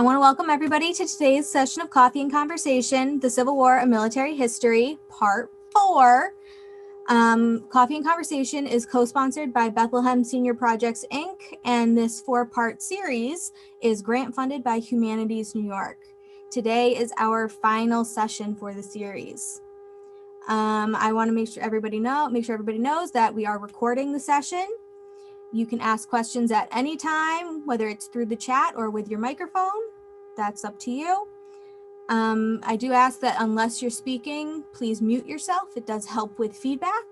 want to welcome everybody to today's session of Coffee and Conversation, the Civil War and Military History, Part 4. Coffee and Conversation is co-sponsored by Bethlehem Senior Projects, Inc., and this 4-part series is grant-funded by Humanities New York. Today is our final session for the series. I want to make sure everybody knows that we are recording the session. You can ask questions at any time, whether it's through the chat or with your microphone. That's up to you. I do ask that unless you're speaking, please mute yourself. It does help with feedback.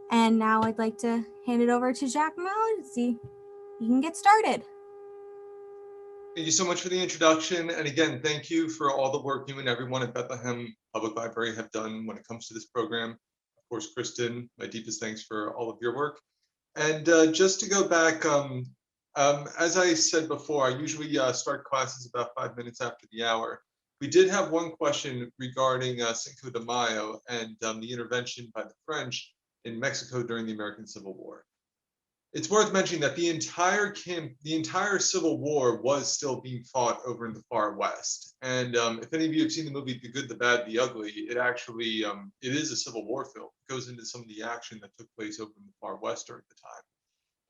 And now I'd like to hand it over to Jacques Mallet. See, you can get started. Thank you so much for the introduction. And again, thank you for all the work you and everyone at Bethlehem Public Library have done when it comes to this program. Of course, Kristen, my deepest thanks for all of your work. And just to go back, as I said before, I usually start classes about 5 minutes after the hour. We did have one question regarding Cinco de Mayo and the intervention by the French in Mexico during the American Civil War. It's worth mentioning that the entire Civil War was still being fought over in the far west. And if any of you have seen the movie The Good, the Bad, the Ugly, it actually it is a Civil War film. It goes into some of the action that took place over in the far west during the time.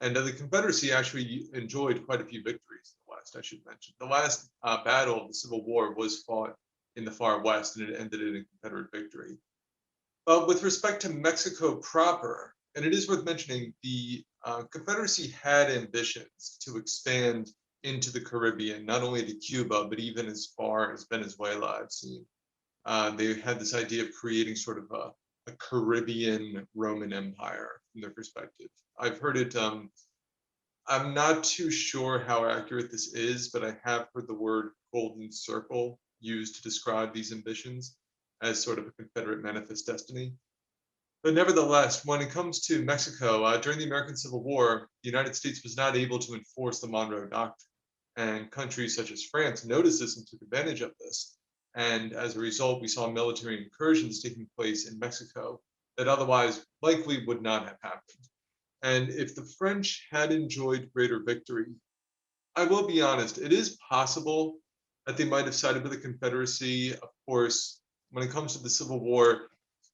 And the Confederacy actually enjoyed quite a few victories in the West, I should mention. The last battle of the Civil War was fought in the far west, and it ended in a Confederate victory. But with respect to Mexico proper, and it is worth mentioning, the Confederacy had ambitions to expand into the Caribbean, not only to Cuba, but even as far as Venezuela, I've seen. They had this idea of creating sort of a Caribbean Roman Empire from their perspective. I've heard it, I'm not too sure how accurate this is, but I have heard the word Golden Circle used to describe these ambitions as sort of a Confederate manifest destiny. But nevertheless, when it comes to Mexico, during the American Civil War, the United States was not able to enforce the Monroe Doctrine. And countries such as France noticed this and took advantage of this. And as a result, we saw military incursions taking place in Mexico that otherwise likely would not have happened. And if the French had enjoyed greater victory, I will be honest, it is possible that they might have sided with the Confederacy. Of course, when it comes to the Civil War,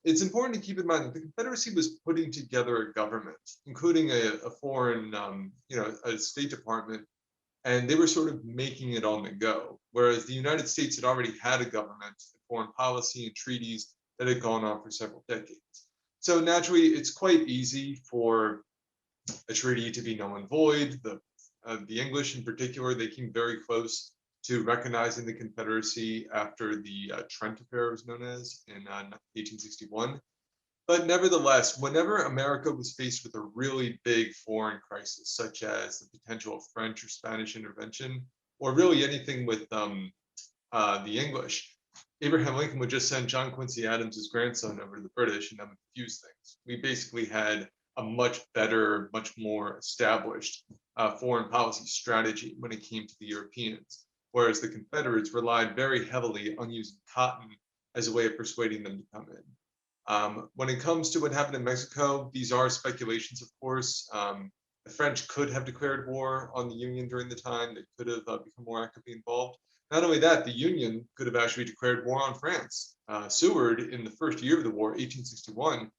it's important to keep in mind that the Confederacy was putting together a government, including a foreign, a State Department, and they were sort of making it on the go. Whereas the United States had already had a government, foreign policy and treaties that had gone on for several decades. So naturally, it's quite easy for a treaty to be null and void. The English in particular, they came very close to recognizing the Confederacy after the Trent Affair was known as in 1861. But nevertheless, whenever America was faced with a really big foreign crisis, such as the potential of French or Spanish intervention, or really anything with the English, Abraham Lincoln would just send John Quincy Adams, his grandson, over to the British and that would diffuse things. We basically had a much better, much more established foreign policy strategy when it came to the Europeans, whereas the Confederates relied very heavily on using cotton as a way of persuading them to come in. When it comes to what happened in Mexico, these are speculations, of course. The French could have declared war on the Union during the time. They could have become more actively involved. Not only that, the Union could have actually declared war on France. Seward, in the first year of the war, 1861,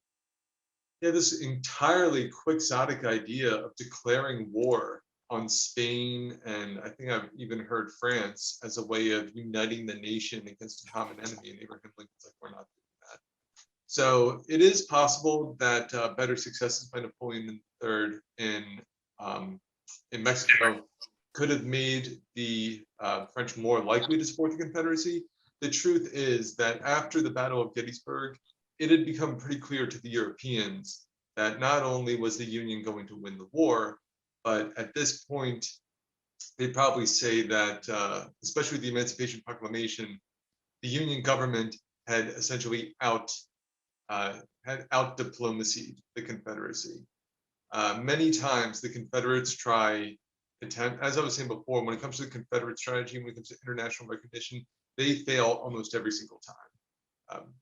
he had this entirely quixotic idea of declaring war on Spain, and I think I've even heard France, as a way of uniting the nation against a common enemy. And Abraham Lincoln's like, we're not doing that. So it is possible that better successes by Napoleon III in Mexico could have made the French more likely to support the Confederacy. The truth is that after the Battle of Gettysburg, it had become pretty clear to the Europeans that not only was the Union going to win the war, but at this point, they'd probably say that, especially with the Emancipation Proclamation, the Union government had essentially out-diplomacied the Confederacy. Many times, the Confederates as I was saying before, when it comes to the Confederate strategy, when it comes to international recognition, they fail almost every single time.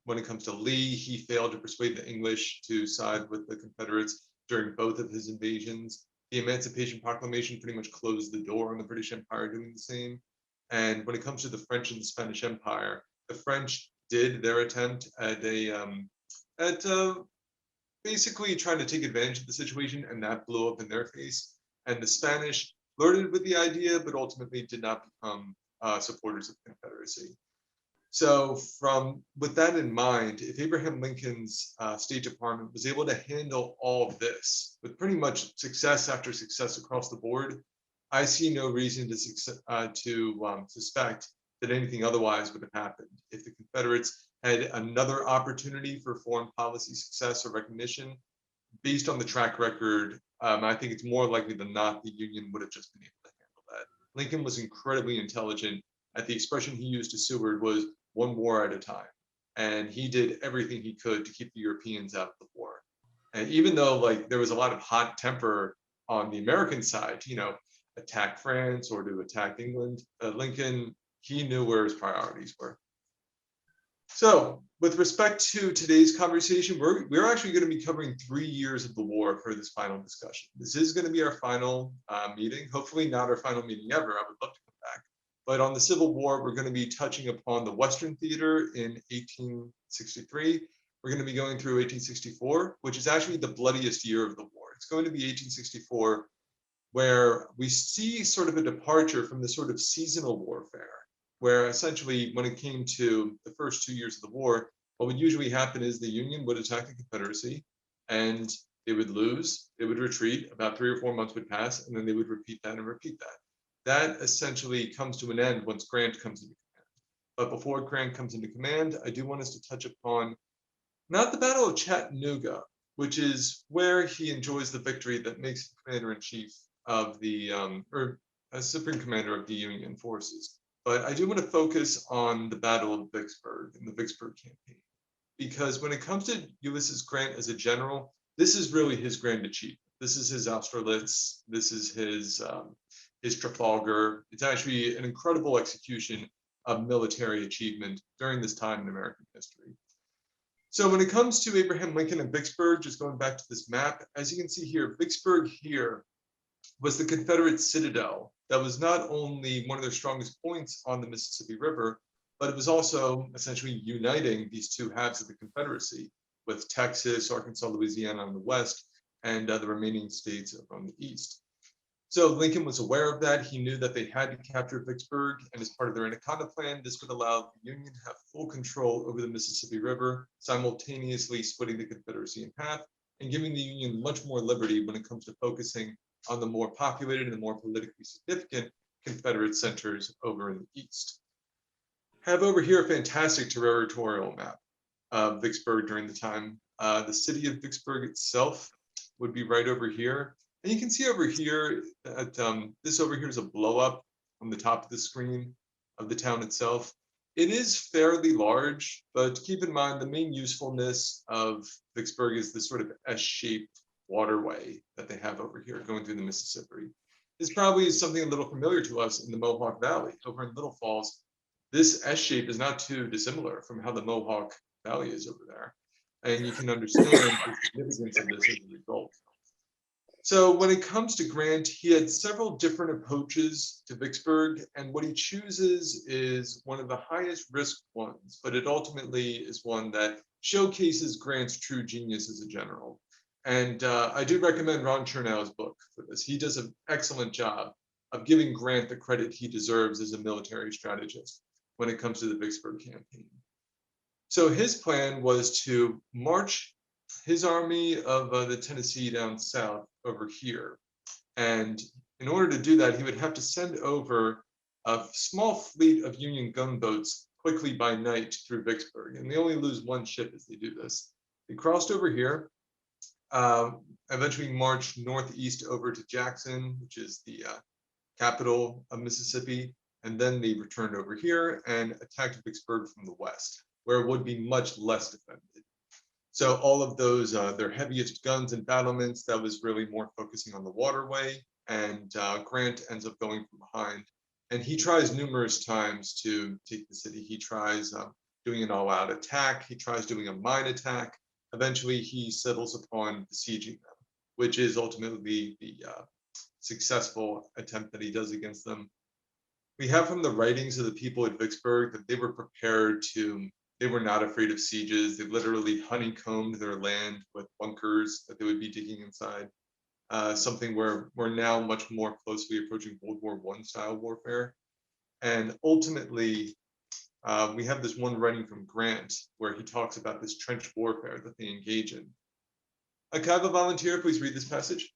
When it comes to Lee, he failed to persuade the English to side with the Confederates during both of his invasions. The Emancipation Proclamation pretty much closed the door on the British Empire doing the same. And when it comes to the French and the Spanish Empire, the French did their attempt at basically trying to take advantage of the situation, and that blew up in their face. And the Spanish flirted with the idea, but ultimately did not become supporters of the Confederacy. So with that in mind, if Abraham Lincoln's State Department was able to handle all of this with pretty much success after success across the board, I see no reason to suspect that anything otherwise would have happened. If the Confederates had another opportunity for foreign policy success or recognition, based on the track record, I think it's more likely than not the Union would have just been able to handle that. Lincoln was incredibly intelligent. The expression he used to Seward was one war at a time. And he did everything he could to keep the Europeans out of the war. And even though there was a lot of hot temper on the American side, attack France or to attack England, Lincoln, he knew where his priorities were. So with respect to today's conversation, we're actually going to be covering 3 years of the war for this final discussion. This is going to be our final meeting, hopefully not our final meeting ever. I would love to come back. But on the Civil War, we're going to be touching upon the Western Theater in 1863. We're going to be going through 1864, which is actually the bloodiest year of the war. It's going to be 1864, where we see sort of a departure from the sort of seasonal warfare, where essentially when it came to the first 2 years of the war, what would usually happen is the Union would attack the Confederacy and they would lose, they would retreat, about 3 or 4 months would pass, and then they would repeat that and repeat that. That essentially comes to an end once Grant comes into command. But before Grant comes into command, I do want us to touch upon not the Battle of Chattanooga, which is where he enjoys the victory that makes him commander-in-chief of the, or a supreme commander of the Union forces. But I do want to focus on the Battle of Vicksburg and the Vicksburg Campaign, because when it comes to Ulysses Grant as a general, this is really his grand achievement. This is his Austerlitz. This is his Trafalgar. It's actually an incredible execution of military achievement during this time in American history. So when it comes to Abraham Lincoln and Vicksburg, just going back to this map, as you can see here, Vicksburg here was the Confederate citadel that was not only one of their strongest points on the Mississippi River, but it was also essentially uniting these two halves of the Confederacy with Texas, Arkansas, Louisiana on the west, and the remaining states on the east. So Lincoln was aware of that. He knew that they had to capture Vicksburg, and as part of their Anaconda Plan, this would allow the Union to have full control over the Mississippi River, simultaneously splitting the Confederacy in half and giving the Union much more liberty when it comes to focusing on the more populated and the more politically significant Confederate centers over in the east. I have over here a fantastic territorial map of Vicksburg during the time. The city of Vicksburg itself would be right over here. And you can see over here that this over here is a blow up on the top of the screen of the town itself. It is fairly large, but keep in mind the main usefulness of Vicksburg is this sort of S-shaped waterway that they have over here going through the Mississippi. This probably is something a little familiar to us in the Mohawk Valley. Over in Little Falls, this S-shape is not too dissimilar from how the Mohawk Valley is over there. And you can understand the significance of this as a result. So when it comes to Grant, he had several different approaches to Vicksburg, and what he chooses is one of the highest risk ones, but it ultimately is one that showcases Grant's true genius as a general. And I do recommend Ron Chernow's book for this. He does an excellent job of giving Grant the credit he deserves as a military strategist when it comes to the Vicksburg campaign. So his plan was to march his army of the Tennessee down south over here. And in order to do that, he would have to send over a small fleet of Union gunboats quickly by night through Vicksburg. And they only lose one ship as they do this. They crossed over here, eventually marched northeast over to Jackson, which is the capital of Mississippi. And then they returned over here and attacked Vicksburg from the west, where it would be much less defended. So all of those, their heaviest guns and battlements, that was really more focusing on the waterway. And Grant ends up going from behind. And he tries numerous times to take the city. He tries doing an all-out attack. He tries doing a mine attack. Eventually, he settles upon besieging them, which is ultimately the successful attempt that he does against them. We have from the writings of the people at Vicksburg that they were prepared to, they were not afraid of sieges. They literally honeycombed their land with bunkers that they would be digging inside. Something where we're now much more closely approaching World War I style warfare. And ultimately, we have this one writing from Grant where he talks about this trench warfare that they engage in. Can I have a volunteer please read this passage?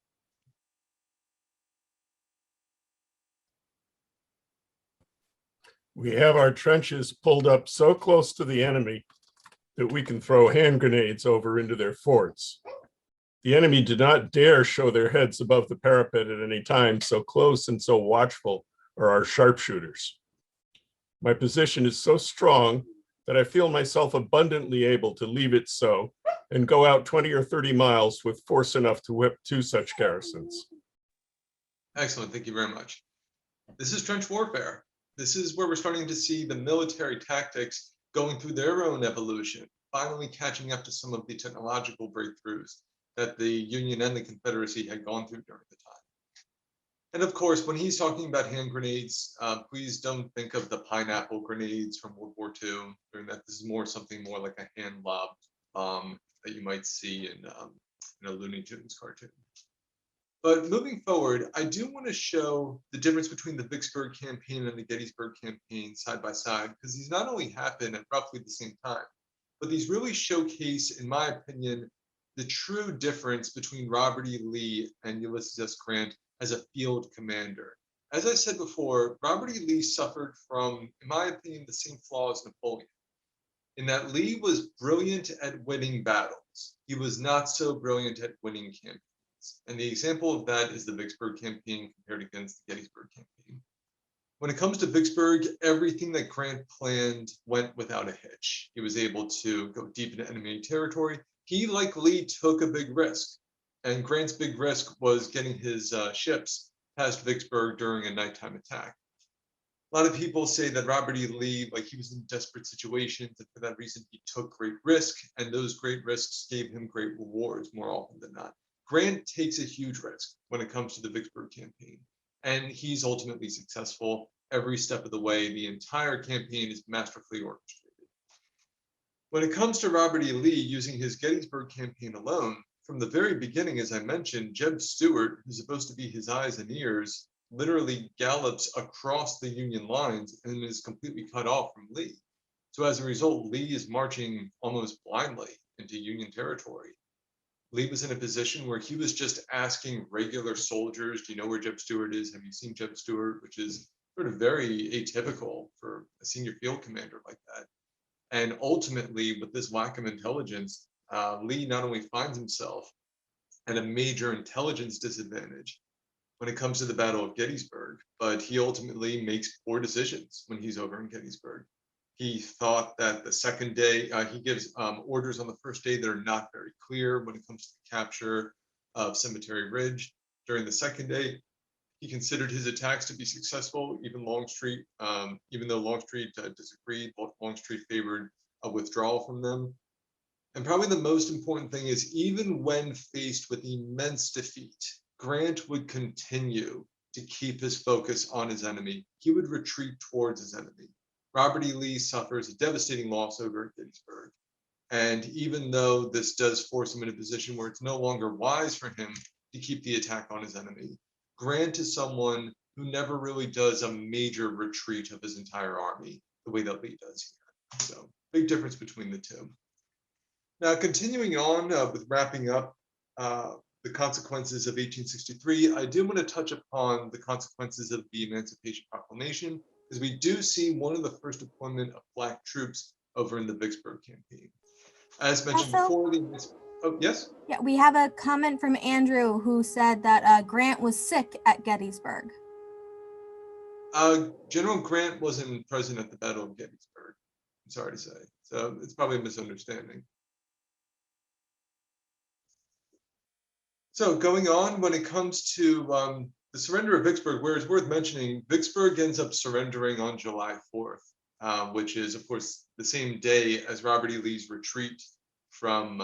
We have our trenches pulled up so close to the enemy that we can throw hand grenades over into their forts. The enemy did not dare show their heads above the parapet at any time, so close and so watchful are our sharpshooters. My position is so strong that I feel myself abundantly able to leave it so and go out 20 or 30 miles with force enough to whip 2 such garrisons. Excellent, thank you very much. This is trench warfare. This is where we're starting to see the military tactics going through their own evolution, finally catching up to some of the technological breakthroughs that the Union and the Confederacy had gone through during the time. And of course, when he's talking about hand grenades, please don't think of the pineapple grenades from World War II. During that, this is more something more like a hand lobbed bomb that you might see in a Looney Tunes cartoon. But moving forward, I do want to show the difference between the Vicksburg Campaign and the Gettysburg Campaign side by side, because these not only happen at roughly the same time, but these really showcase, in my opinion, the true difference between Robert E. Lee and Ulysses S. Grant as a field commander. As I said before, Robert E. Lee suffered from, in my opinion, the same flaw as Napoleon, in that Lee was brilliant at winning battles. He was not so brilliant at winning campaigns. And the example of that is the Vicksburg Campaign compared against the Gettysburg Campaign. When it comes to Vicksburg, everything that Grant planned went without a hitch. He was able to go deep into enemy territory. He, like Lee, took a big risk. And Grant's big risk was getting his ships past Vicksburg during a nighttime attack. A lot of people say that Robert E. Lee, like he was in desperate situations, and for that reason, he took great risk, and those great risks gave him great rewards more often than not. Grant takes a huge risk when it comes to the Vicksburg Campaign, and he's ultimately successful every step of the way. The entire campaign is masterfully orchestrated. When it comes to Robert E. Lee using his Gettysburg Campaign alone, from the very beginning, as I mentioned, Jeb Stuart, who's supposed to be his eyes and ears, literally gallops across the Union lines and is completely cut off from Lee. So as a result, Lee is marching almost blindly into Union territory. Lee was in a position where he was just asking regular soldiers, do you know where Jeb Stuart is? Have you seen Jeb Stuart? Which is sort of very atypical for a senior field commander like that. And ultimately, with this lack of intelligence, Lee not only finds himself at a major intelligence disadvantage when it comes to the Battle of Gettysburg, but he ultimately makes poor decisions when he's over in Gettysburg. He thought that the second day, he gives orders on the first day that are not very clear when it comes to the capture of Cemetery Ridge. During the second day, he considered his attacks to be successful, even Longstreet, even though Longstreet disagreed, Longstreet favored a withdrawal from them. And probably the most important thing is, even when faced with immense defeat, Grant would continue to keep his focus on his enemy. He would retreat towards his enemy. Robert E. Lee suffers a devastating loss over at Gettysburg. And even though this does force him in a position where it's no longer wise for him to keep the attack on his enemy, Grant is someone who never really does a major retreat of his entire army the way that Lee does here. So big difference between the two. Now, continuing on with wrapping up the consequences of 1863, I do want to touch upon the consequences of the Emancipation Proclamation, because we do see one of the first deployment of Black troops over in the Vicksburg Campaign. As mentioned before, oh, yes? Yeah, we have a comment from Andrew who said that Grant was sick at Gettysburg. General Grant wasn't present at the Battle of Gettysburg, I'm sorry to say. So it's probably a misunderstanding. So going on, when it comes to the surrender of Vicksburg, where it's worth mentioning, Vicksburg ends up surrendering on July 4th, which is, of course, the same day as Robert E. Lee's retreat from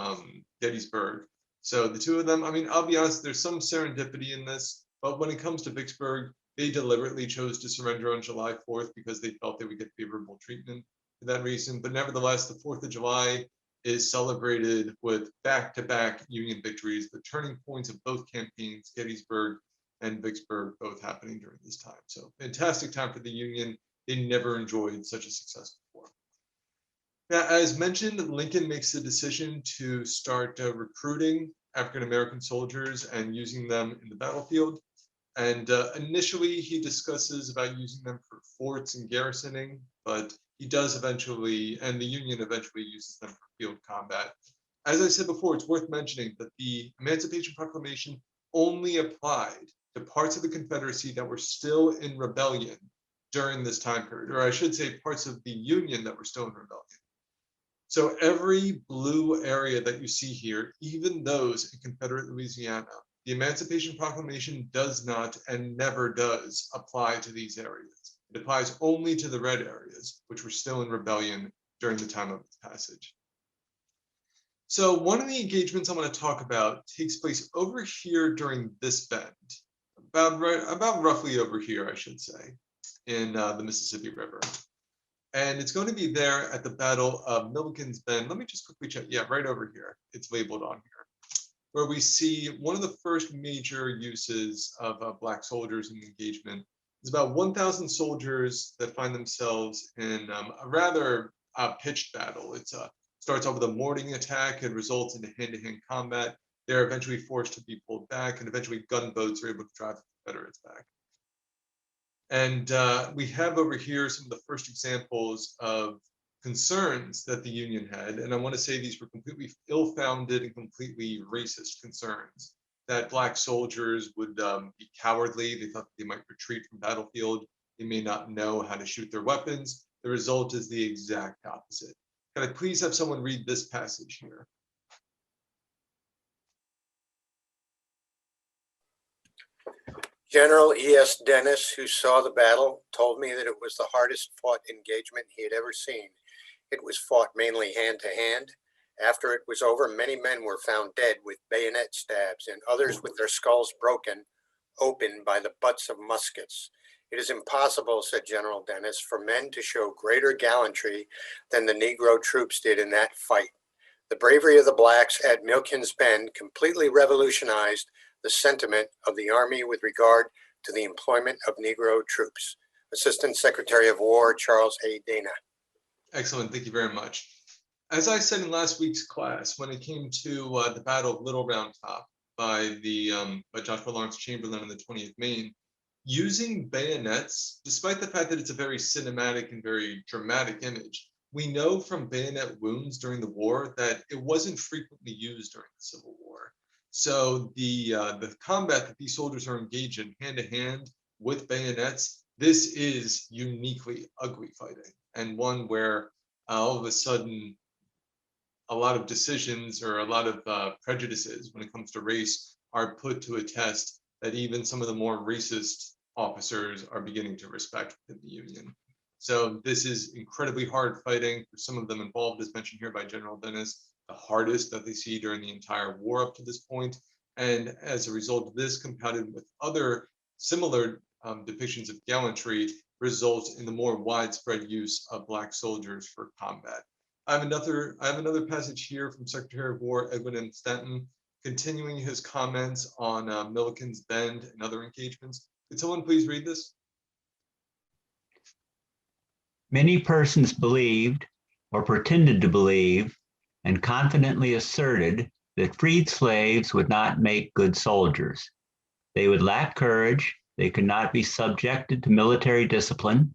Gettysburg. So the two of them, I mean, I'll be honest, there's some serendipity in this, but when it comes to Vicksburg, They deliberately chose to surrender on July 4th because they felt they would get favorable treatment for that reason. But nevertheless, the 4th of July is celebrated with back-to-back Union victories, the turning points of both campaigns, Gettysburg and Vicksburg, both happening during this time. So fantastic time for the Union. They never enjoyed such a success before. Now, as mentioned, Lincoln makes the decision to start recruiting African-American soldiers and using them in the battlefield. And initially, he discusses about using them for forts and garrisoning, but he does eventually, and the Union eventually uses them for field combat. As I said before, it's worth mentioning that the Emancipation Proclamation only applied to parts of the Confederacy that were still in rebellion during this time period, or I should say parts of the Union that were still in rebellion. So every blue area that you see here, even those in Confederate Louisiana, the Emancipation Proclamation does not and never does apply to these areas. It applies only to the red areas, which were still in rebellion during the time of its passage. So one of the engagements I want to talk about takes place over here during this bend, about roughly over here, I should say, in the Mississippi River. And it's going to be there at the Battle of Milliken's Bend. Let me just quickly check. Yeah, right over here. It's labeled on here, where we see one of the first major uses of Black soldiers in the engagement. It's about 1,000 soldiers that find themselves in a rather pitched battle. It starts off with a morning attack and results in hand-to-hand combat. They're eventually forced to be pulled back, and eventually gunboats are able to drive the Confederates back. And we have over here some of the first examples of concerns that the Union had. And I want to say these were completely ill-founded and completely racist concerns, that Black soldiers would be cowardly. They thought they might retreat from battlefield. They may not know how to shoot their weapons. The result is the exact opposite. Can I please have someone read this passage here? General E.S. Dennis, who saw the battle, told me that it was the hardest fought engagement he had ever seen. It was fought mainly hand to hand. After it was over, many men were found dead with bayonet stabs and others with their skulls broken open by the butts of muskets. It is impossible, said General Dennis, for men to show greater gallantry than the Negro troops did in that fight. The bravery of the Blacks at Milken's Bend completely revolutionized the sentiment of the Army with regard to the employment of Negro troops. Assistant Secretary of War, Charles A. Dana. Excellent, thank you very much. As I said in last week's class, when it came to the Battle of Little Round Top by Joshua Lawrence Chamberlain in the 20th Maine, using bayonets, despite the fact that it's a very cinematic and very dramatic image, we know from bayonet wounds during the war that it wasn't frequently used during the Civil War. So the combat that these soldiers are engaged in hand to hand with bayonets, this is uniquely ugly fighting, and one where all of a sudden a lot of decisions or a lot of prejudices when it comes to race are put to a test that even some of the more racist officers are beginning to respect within the Union. So this is incredibly hard fighting for some of them involved, as mentioned here by General Dennis, the hardest that they see during the entire war up to this point. And as a result of this, compounded with other similar depictions of gallantry, results in the more widespread use of Black soldiers for combat. I have another passage here from Secretary of War Edwin M. Stanton, continuing his comments on Milliken's Bend and other engagements. Could someone please read this? Many persons believed or pretended to believe and confidently asserted that freed slaves would not make good soldiers. They would lack courage, they could not be subjected to military discipline.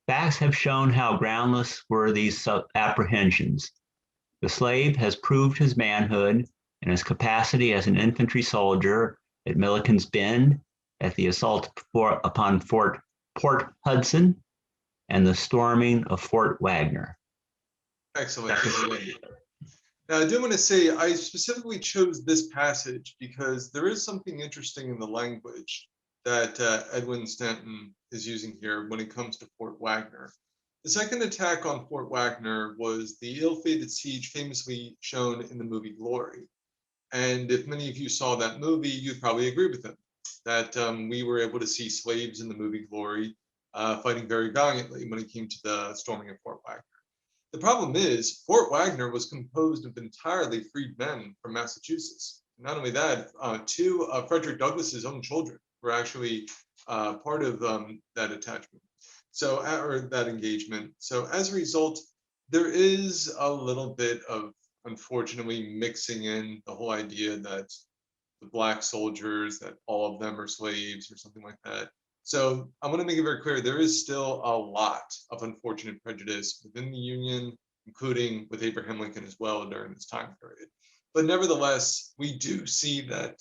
Facts have shown how groundless were these apprehensions. The slave has proved his manhood and his capacity as an infantry soldier at Milliken's Bend, at the assault upon Port Hudson, and the storming of Fort Wagner. Excellent. Now, I do want to say I specifically chose this passage because there is something interesting in the language that Edwin Stanton is using here when it comes to Fort Wagner. The second attack on Fort Wagner was the ill-fated siege famously shown in the movie Glory. And if many of you saw that movie, you'd probably agree with him. that we were able to see slaves in the movie Glory fighting very valiantly when it came to the storming of Fort Wagner. The problem is Fort Wagner was composed of entirely freed men from Massachusetts. Not only that, two of Frederick Douglass's own children were actually part of that attachment. So, or that engagement. So as a result, there is a little bit of, unfortunately, mixing in the whole idea that the Black soldiers, that all of them are slaves or something like that. So I want to make it very clear, there is still a lot of unfortunate prejudice within the Union, including with Abraham Lincoln as well during this time period. But nevertheless, we do see that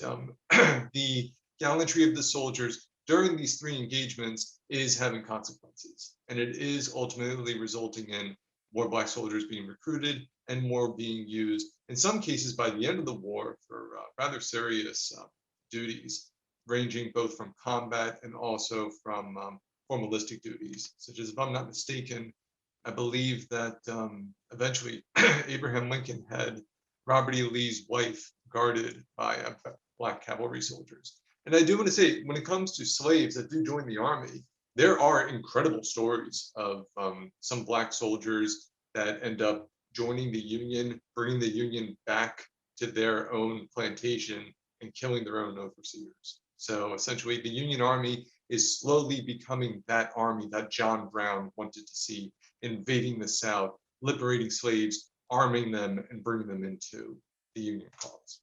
the gallantry of the soldiers during these three engagements is having consequences. And it is ultimately resulting in more Black soldiers being recruited and more being used, in some cases by the end of the war, for rather serious duties, ranging both from combat and also from formalistic duties, such as, if I'm not mistaken, I believe that eventually Abraham Lincoln had Robert E. Lee's wife guarded by Black cavalry soldiers. And I do want to say, when it comes to slaves that do join the army, there are incredible stories of some Black soldiers that end up joining the Union, bringing the Union back to their own plantation and killing their own overseers. So essentially, the Union Army is slowly becoming that army that John Brown wanted to see, invading the South, liberating slaves, arming them, and bringing them into the Union cause.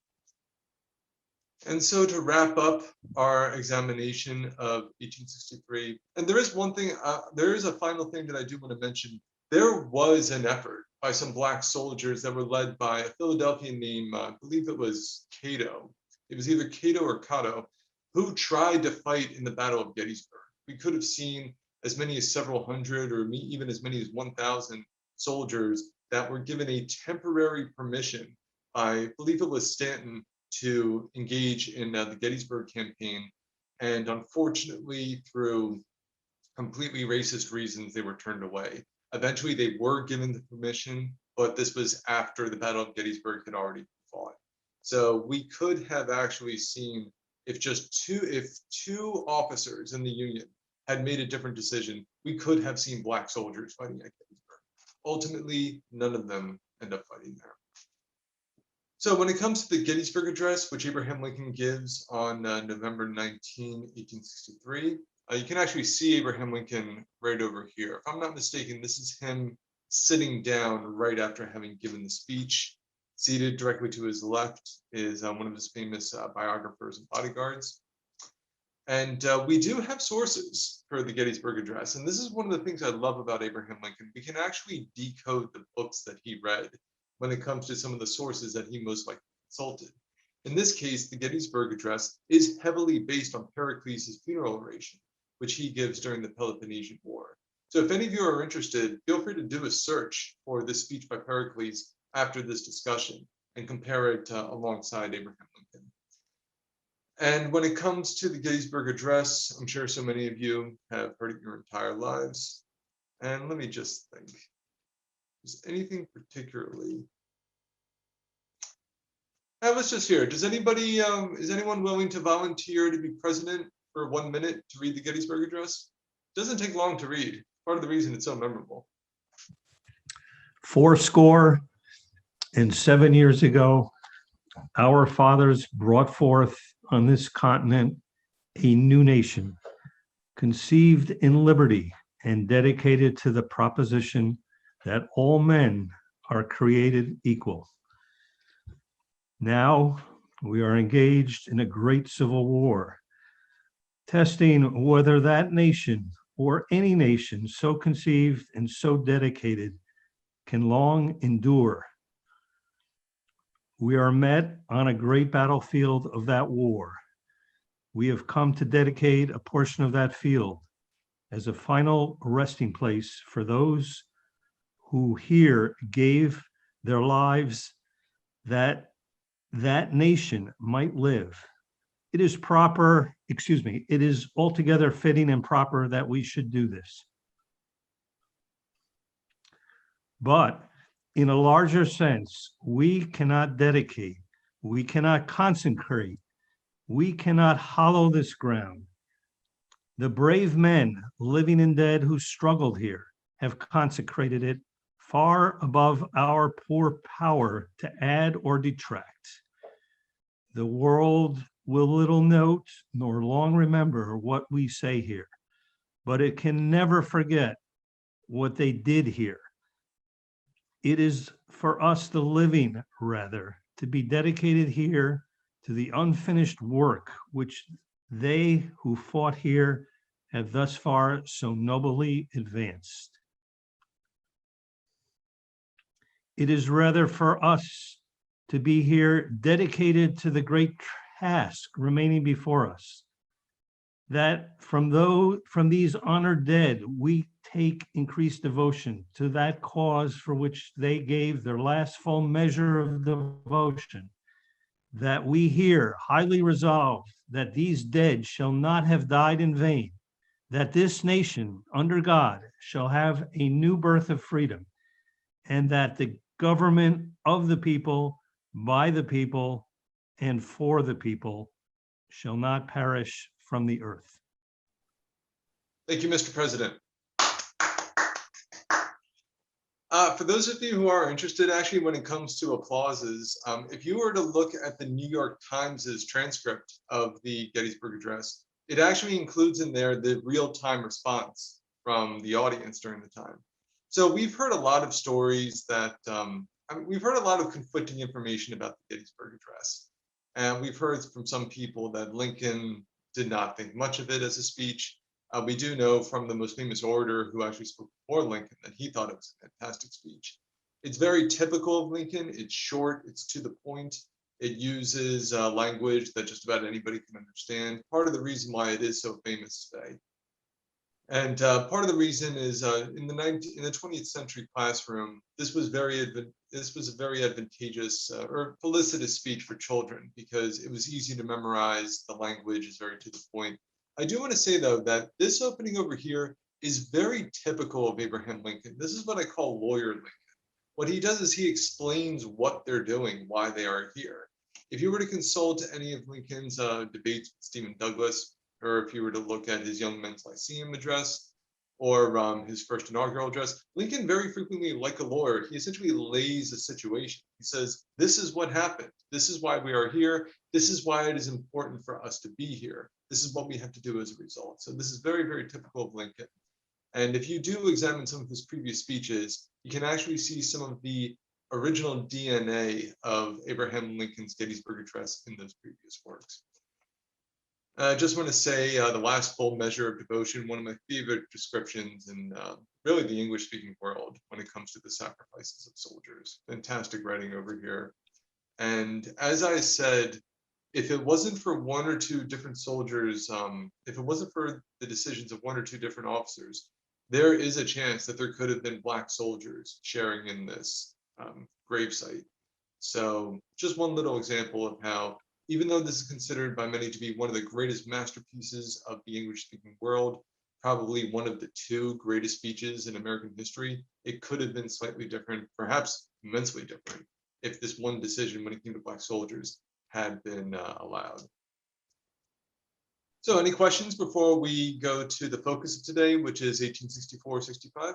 And so to wrap up our examination of 1863, and there is one thing, there is a final thing that I do want to mention. There was an effort by some Black soldiers that were led by a Philadelphian named, I believe it was Cato. It was either Cato or Cato, who tried to fight in the Battle of Gettysburg. We could have seen as many as several hundred, or even as many as 1,000 soldiers that were given a temporary permission by, I believe it was Stanton, to engage in the Gettysburg Campaign. And unfortunately, through completely racist reasons, they were turned away. Eventually, they were given the permission, but this was after the Battle of Gettysburg had already fought. So we could have actually seen, if two officers in the Union had made a different decision, we could have seen Black soldiers fighting at Gettysburg. Ultimately, none of them end up fighting there. So when it comes to the Gettysburg Address, which Abraham Lincoln gives on November 19, 1863, you can actually see Abraham Lincoln right over here. If I'm not mistaken, this is him sitting down right after having given the speech. Seated directly to his left is one of his famous biographers and bodyguards. And we do have sources for the Gettysburg Address. And this is one of the things I love about Abraham Lincoln. We can actually decode the books that he read when it comes to some of the sources that he most likely consulted. In this case, the Gettysburg Address is heavily based on Pericles' funeral oration, which he gives during the Peloponnesian War. So if any of you are interested, feel free to do a search for this speech by Pericles after this discussion and compare it alongside Abraham Lincoln. And when it comes to the Gettysburg Address, I'm sure so many of you have heard it your entire lives. And let me just think, is anything particularly? Let's just hear it. Does anybody, is anyone willing to volunteer to be president for 1 minute to read the Gettysburg Address? It doesn't take long to read. Part of the reason it's so memorable. 77 years ago, our fathers brought forth on this continent a new nation, conceived in liberty and dedicated to the proposition that all men are created equal. Now we are engaged in a great civil war, testing whether that nation or any nation so conceived and so dedicated can long endure. We are met on a great battlefield of that war. We have come to dedicate a portion of that field as a final resting place for those who here gave their lives that that nation might live. It is altogether fitting and proper that we should do this. But in a larger sense, we cannot dedicate, we cannot consecrate We cannot hollow this ground. The brave men, living and dead, who struggled here have consecrated it far above our poor power to add or detract. The world will little note nor long remember what we say here, but it can never forget what they did here. It is for us, the living, rather, to be dedicated here to the unfinished work which they who fought here have thus far so nobly advanced. It is rather for us to be here dedicated to the great task remaining before us, that from these honored dead, we take increased devotion to that cause for which they gave their last full measure of devotion, that we here highly resolve that these dead shall not have died in vain, that this nation under God shall have a new birth of freedom, and that the government of the people, by the people, and for the people shall not perish from the earth. Thank you, Mr. President. For those of you who are interested, actually, when it comes to applauses, if you were to look at the New York Times's transcript of the Gettysburg Address, it actually includes in there the real-time response from the audience during the time. So we've heard a lot of stories that, we've heard a lot of conflicting information about the Gettysburg Address. And we've heard from some people that Lincoln did not think much of it as a speech. We do know from the most famous orator who actually spoke before Lincoln that he thought it was a fantastic speech. It's very typical of Lincoln. It's short, it's to the point. It uses language that just about anybody can understand. Part of the reason why it is so famous today. And part of the reason is in the 20th century classroom, this was a very advantageous or felicitous speech for children because it was easy to memorize. The language is very to the point. I do want to say, though, that this opening over here is very typical of Abraham Lincoln. This is what I call lawyer Lincoln. What he does is he explains what they're doing, why they are here. If you were to consult any of Lincoln's debates with Stephen Douglas, or if you were to look at his Young Men's Lyceum address, or his first inaugural address, Lincoln very frequently, like a lawyer, he essentially lays a situation. He says, this is what happened. This is why we are here. This is why it is important for us to be here. This is what we have to do as a result. So this is very, very typical of Lincoln. And if you do examine some of his previous speeches, you can actually see some of the original DNA of Abraham Lincoln's Gettysburg Address in those previous works. I just want to say the last full measure of devotion, one of my favorite descriptions in really the English-speaking world when it comes to the sacrifices of soldiers. Fantastic writing over here. And as I said, if it wasn't for one or two different soldiers, if it wasn't for the decisions of one or two different officers, there is a chance that there could have been Black soldiers sharing in this gravesite. So just one little example of how, even though this is considered by many to be one of the greatest masterpieces of the English-speaking world, probably one of the two greatest speeches in American history, it could have been slightly different, perhaps immensely different, if this one decision when it came to Black soldiers had been allowed. So any questions before we go to the focus of today, which is 1864-65? All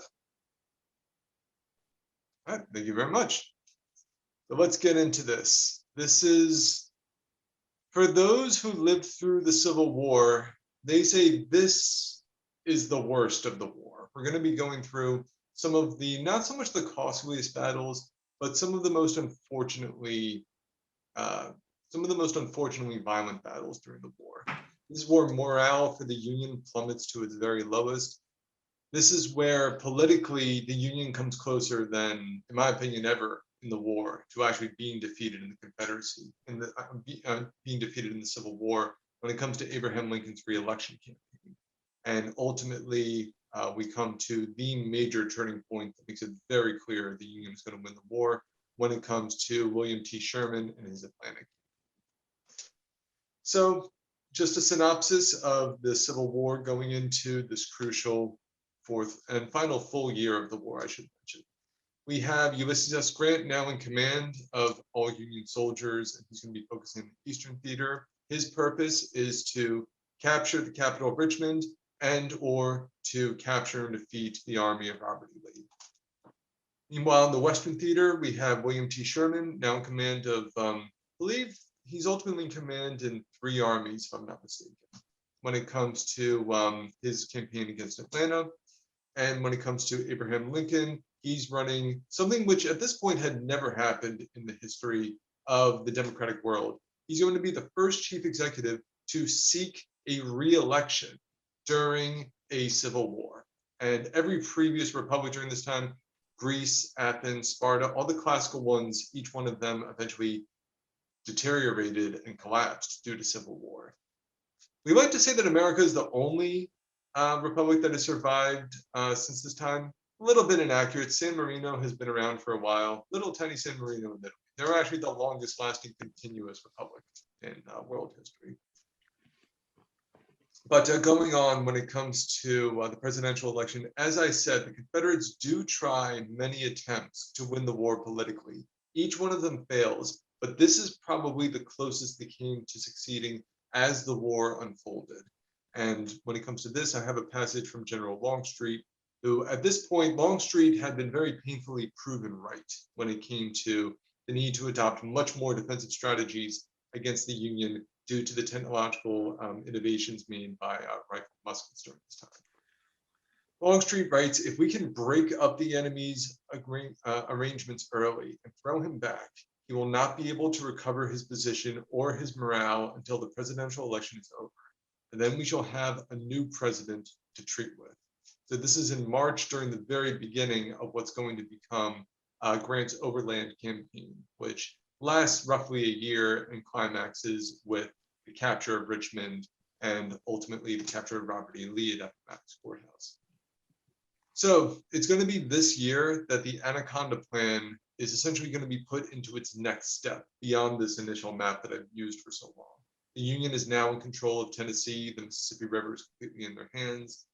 right, thank you very much. So let's get into this. This is, for those who lived through the Civil War, they say this is the worst of the war. We're going to be going through some of the, not so much the costliest battles, but some of the most unfortunately violent battles during the war. This is where morale for the Union plummets to its very lowest. This is where politically the Union comes closer than, in my opinion, ever in the war to actually being defeated in the Confederacy, being defeated in the Civil War when it comes to Abraham Lincoln's re-election campaign. And ultimately, we come to the major turning point that makes it very clear the Union is going to win the war when it comes to William T. Sherman and his Atlantic. So just a synopsis of the Civil War going into this crucial fourth and final full year of the war, I should mention. We have Ulysses S. Grant now in command of all Union soldiers, and he's going to be focusing on the Eastern Theater. His purpose is to capture the capital of Richmond and or to capture and defeat the army of Robert E. Lee. Meanwhile, in the Western Theater, we have William T. Sherman, now in command of, I believe he's ultimately in command in 3 armies, if I'm not mistaken, when it comes to his campaign against Atlanta. And when it comes to Abraham Lincoln, he's running something which at this point had never happened in the history of the democratic world. He's going to be the first chief executive to seek a re-election during a civil war. And every previous republic during this time, Greece, Athens, Sparta, all the classical ones, each one of them eventually deteriorated and collapsed due to civil war. We like to say that America is the only republic that has survived since this time. A little bit inaccurate. San Marino has been around for a while. Little tiny San Marino in Italy. They're actually the longest lasting continuous republic in world history. But going on when it comes to the presidential election, as I said, the Confederates do try many attempts to win the war politically. Each one of them fails, but this is probably the closest they came to succeeding as the war unfolded. And when it comes to this, I have a passage from General Longstreet, who at this point, Longstreet had been very painfully proven right when it came to the need to adopt much more defensive strategies against the Union due to the technological innovations made by rifle muskets during this time. Longstreet writes, if we can break up the enemy's arrangements early and throw him back, he will not be able to recover his position or his morale until the presidential election is over. And then we shall have a new president to treat with. So this is in March during the very beginning of what's going to become Grant's Overland Campaign, which lasts roughly a year and climaxes with the capture of Richmond and ultimately the capture of Robert E. Lee at Appomattox Courthouse. So it's going to be this year that the Anaconda Plan is essentially going to be put into its next step beyond this initial map that I've used for so long. The Union is now in control of Tennessee. The Mississippi River is completely in their hands.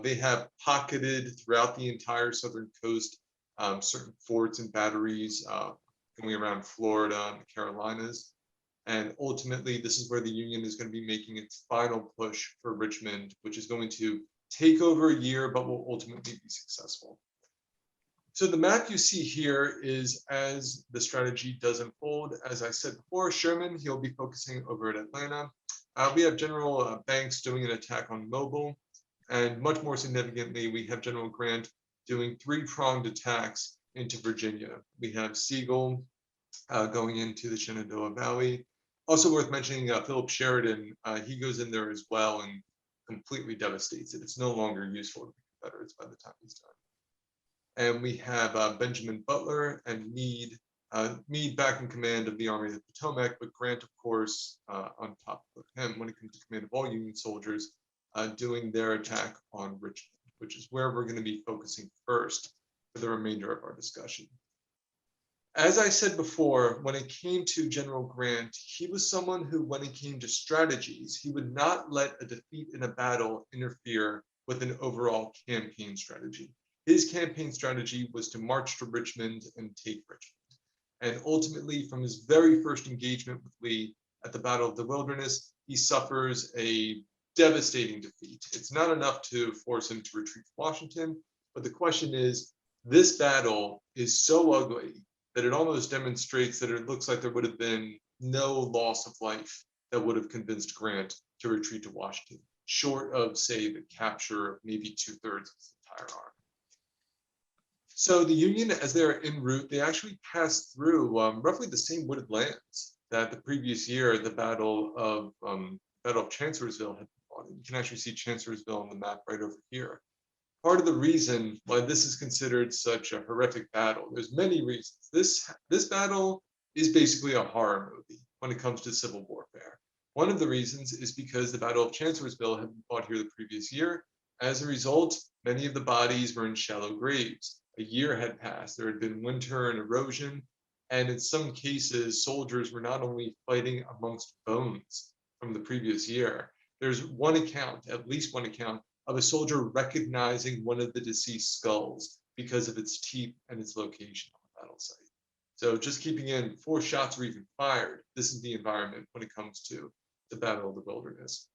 They have pocketed throughout the entire southern coast certain forts and batteries going around Florida and the Carolinas. And ultimately, this is where the Union is going to be making its final push for Richmond, which is going to take over a year, but will ultimately be successful. So the map you see here is as the strategy does unfold. As I said before, Sherman, he'll be focusing over at Atlanta. We have General Banks doing an attack on Mobile. And much more significantly, we have General Grant doing 3-pronged attacks into Virginia. We have Sigel going into the Shenandoah Valley. Also worth mentioning, Philip Sheridan, he goes in there as well and completely devastates it. It's no longer useful to the Confederates by the time he's done. And we have Benjamin Butler and Meade, Meade back in command of the Army of the Potomac, but Grant, of course, on top of him when it comes to command of all Union soldiers, doing their attack on Richmond, which is where we're going to be focusing first for the remainder of our discussion. As I said before, when it came to General Grant, he was someone who, when it came to strategies, he would not let a defeat in a battle interfere with an overall campaign strategy. His campaign strategy was to march to Richmond and take Richmond. And ultimately, from his very first engagement with Lee at the Battle of the Wilderness, he suffers a devastating defeat. It's not enough to force him to retreat to Washington, but the question is, this battle is so ugly that it almost demonstrates that it looks like there would have been no loss of life that would have convinced Grant to retreat to Washington, short of, say, the capture of maybe 2/3 of his entire army. So the Union, as they're en route, they actually pass through roughly the same wooded lands that the previous year, the Battle of Chancellorsville had fought in. You can actually see Chancellorsville on the map right over here. Part of the reason why this is considered such a horrific battle, there's many reasons. This battle is basically a horror movie when it comes to civil warfare. One of the reasons is because the Battle of Chancellorsville had been fought here the previous year. As a result, many of the bodies were in shallow graves. A year had passed. There had been winter and erosion. And in some cases, soldiers were not only fighting amongst bones from the previous year. There's one account, at least one account, of a soldier recognizing one of the deceased skulls because of its teeth and its location on the battle site. So just keeping in, before shots were even fired, this is the environment when it comes to the Battle of the Wilderness.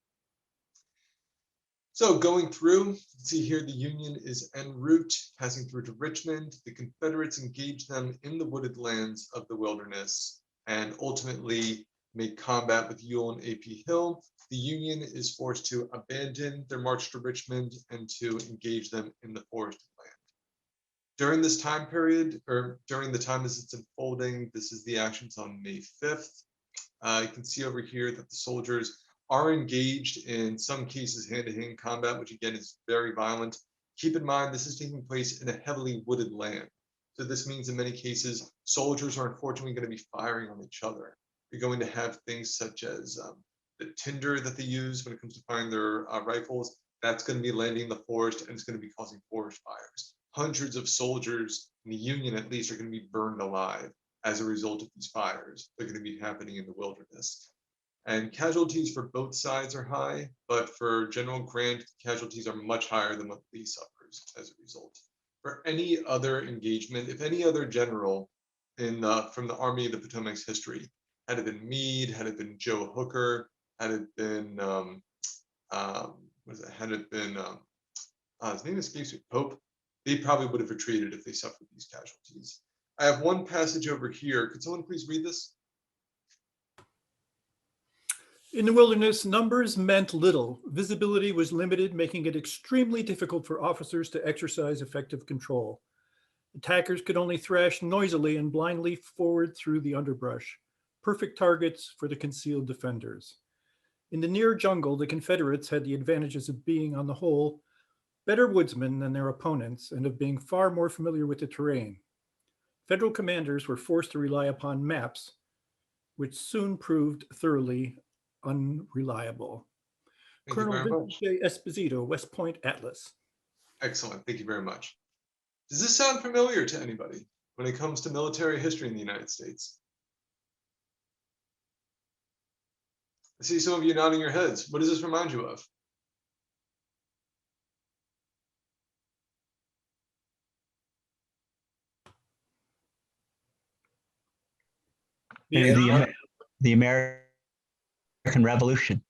So going through, see here the Union is en route, passing through to Richmond. The Confederates engage them in the wooded lands of the Wilderness and ultimately make combat with Ewell and A.P. Hill. The Union is forced to abandon their march to Richmond and to engage them in the forested land. During this time period, or during the time as it's unfolding, this is the actions on May 5th. You can see over here that the soldiers are engaged in some cases hand-to-hand combat, which again is very violent. Keep in mind, this is taking place in a heavily wooded land. So this means in many cases, soldiers are unfortunately going to be firing on each other. You're going to have things such as the tinder that they use when it comes to firing their rifles. That's going to be landing in the forest and it's going to be causing forest fires. Hundreds of soldiers in the Union, at least, are going to be burned alive as a result of these fires. They're going to be happening in the wilderness. And casualties for both sides are high, but for General Grant, casualties are much higher than what Lee suffers as a result. For any other engagement, if any other general from the Army of the Potomac's history, had it been Meade, had it been Joe Hooker, had it been, his name escapes me, Pope, they probably would have retreated if they suffered these casualties. I have one passage over here. Could someone please read this? In the wilderness, numbers meant little. Visibility was limited, making it extremely difficult for officers to exercise effective control. Attackers could only thrash noisily and blindly forward through the underbrush, perfect targets for the concealed defenders. In the near jungle, the Confederates had the advantages of being, on the whole, better woodsmen than their opponents and of being far more familiar with the terrain. Federal commanders were forced to rely upon maps, which soon proved thoroughly unreliable. Thank you Colonel very Vincent much. J. Esposito, West Point Atlas. Excellent. Thank you very much. Does this sound familiar to anybody when it comes to military history in the United States? I see some of you nodding your heads. What does this remind you of? The American Revolution.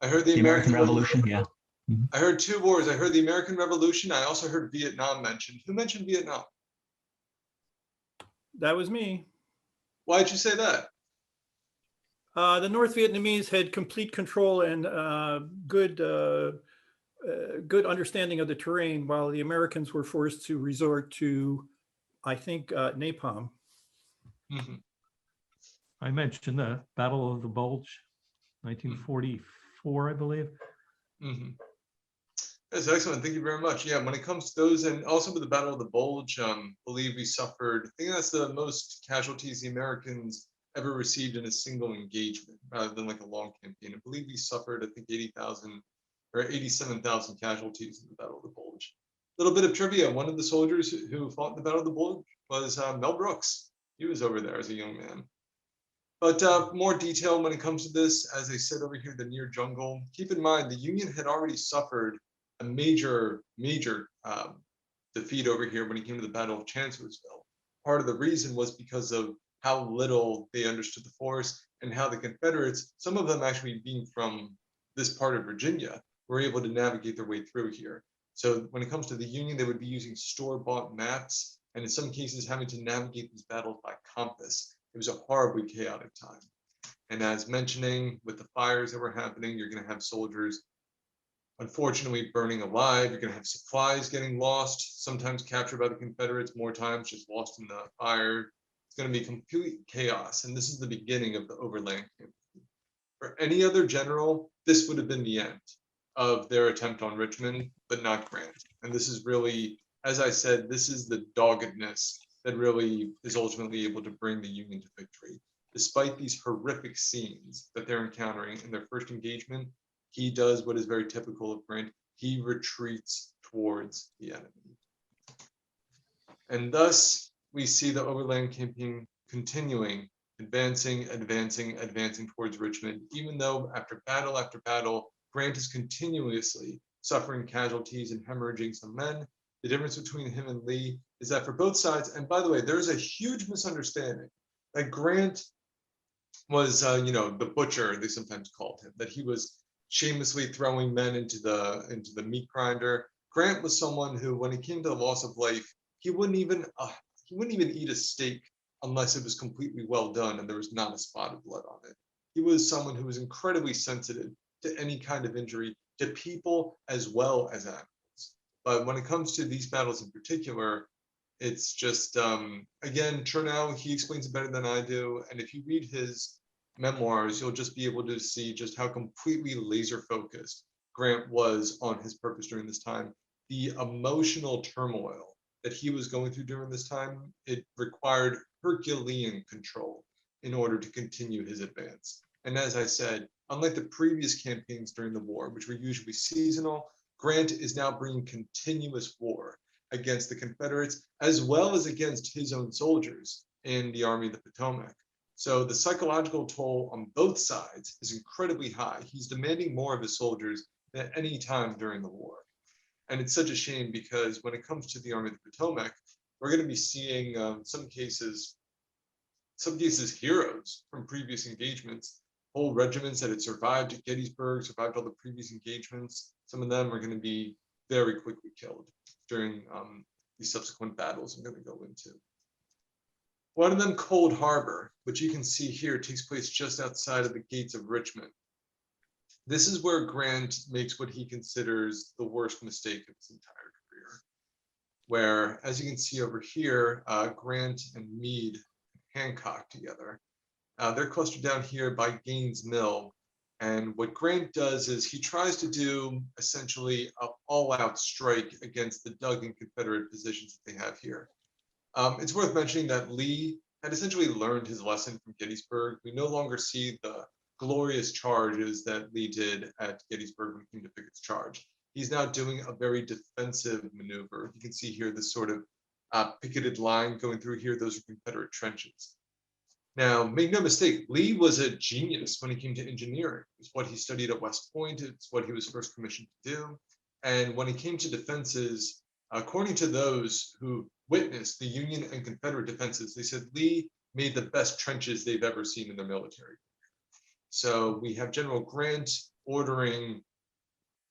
I heard the The American Revolution, yeah. I heard two wars. I heard the American Revolution. I also heard Vietnam mentioned. Who mentioned Vietnam? That was me. Why did you say that? The North Vietnamese had complete control and good understanding of the terrain, while the Americans were forced to resort to, I think, napalm. Mm-hmm. I mentioned the Battle of the Bulge, 1944, I believe. Mm-hmm. That's excellent. Thank you very much. Yeah, when it comes to those, and also with the Battle of the Bulge, believe we suffered, I think that's the most casualties the Americans ever received in a single engagement, rather than like a long campaign. I believe we suffered, I think, 80,000 or 87,000 casualties in the Battle of the Bulge. A little bit of trivia: one of the soldiers who fought in the Battle of the Bulge was Mel Brooks. He was over there as a young man. But more detail when it comes to this, as I said over here, the near jungle. Keep in mind, the Union had already suffered a major defeat over here when it came to the Battle of Chancellorsville. Part of the reason was because of how little they understood the force and how the Confederates, some of them actually being from this part of Virginia, were able to navigate their way through here. So when it comes to the Union, they would be using store-bought maps, and in some cases having to navigate these battles by compass. It was a horribly chaotic time. And as mentioning, with the fires that were happening, you're going to have soldiers unfortunately burning alive. You're going to have supplies getting lost, sometimes captured by the Confederates, more times just lost in the fire. It's going to be complete chaos. And this is the beginning of the Overland Campaign. For any other general, this would have been the end of their attempt on Richmond, but not Grant. And this is really, as I said, this is the doggedness that really is ultimately able to bring the Union to victory. Despite these horrific scenes that they're encountering in their first engagement, he does what is very typical of Grant. He retreats towards the enemy. And thus, we see the Overland Campaign continuing, advancing towards Richmond, even though after battle, Grant is continuously suffering casualties and hemorrhaging some men. The difference between him and Lee is that for both sides, and by the way, there's a huge misunderstanding that Grant was, the butcher, they sometimes called him, that he was shamelessly throwing men into the meat grinder. Grant was someone who, when it came to the loss of life, he wouldn't even eat a steak unless it was completely well done and there was not a spot of blood on it. He was someone who was incredibly sensitive to any kind of injury to people as well as animals. But when it comes to these battles in particular, it's just, again, Chernow, he explains it better than I do. And if you read his memoirs, you'll just be able to see just how completely laser focused Grant was on his purpose during this time. The emotional turmoil that he was going through during this time, it required Herculean control in order to continue his advance. And as I said, unlike the previous campaigns during the war, which were usually seasonal, Grant is now bringing continuous war against the Confederates, as well as against his own soldiers in the Army of the Potomac. So the psychological toll on both sides is incredibly high. He's demanding more of his soldiers than at any time during the war. And it's such a shame because when it comes to the Army of the Potomac, we're going to be seeing some cases heroes from previous engagements, whole regiments that had survived at Gettysburg, survived all the previous engagements. Some of them are going to be very quickly killed during these subsequent battles I'm going to go into. One of them, Cold Harbor, which you can see here, takes place just outside of the gates of Richmond. This is where Grant makes what he considers the worst mistake of his entire career, where, as you can see over here, Grant and Meade, Hancock together, they're clustered down here by Gaines Mill. And what Grant does is he tries to do essentially an all-out strike against the dug and Confederate positions that they have here. It's worth mentioning that Lee had essentially learned his lesson from Gettysburg. We no longer see the glorious charges that Lee did at Gettysburg when it came to Pickett's charge. He's now doing a very defensive maneuver. You can see here this sort of picketed line going through here. Those are Confederate trenches. Now, make no mistake, Lee was a genius when it came to engineering. It's what he studied at West Point. It's what he was first commissioned to do. And when it came to defenses, according to those who witnessed the Union and Confederate defenses, they said Lee made the best trenches they've ever seen in their military. So we have General Grant ordering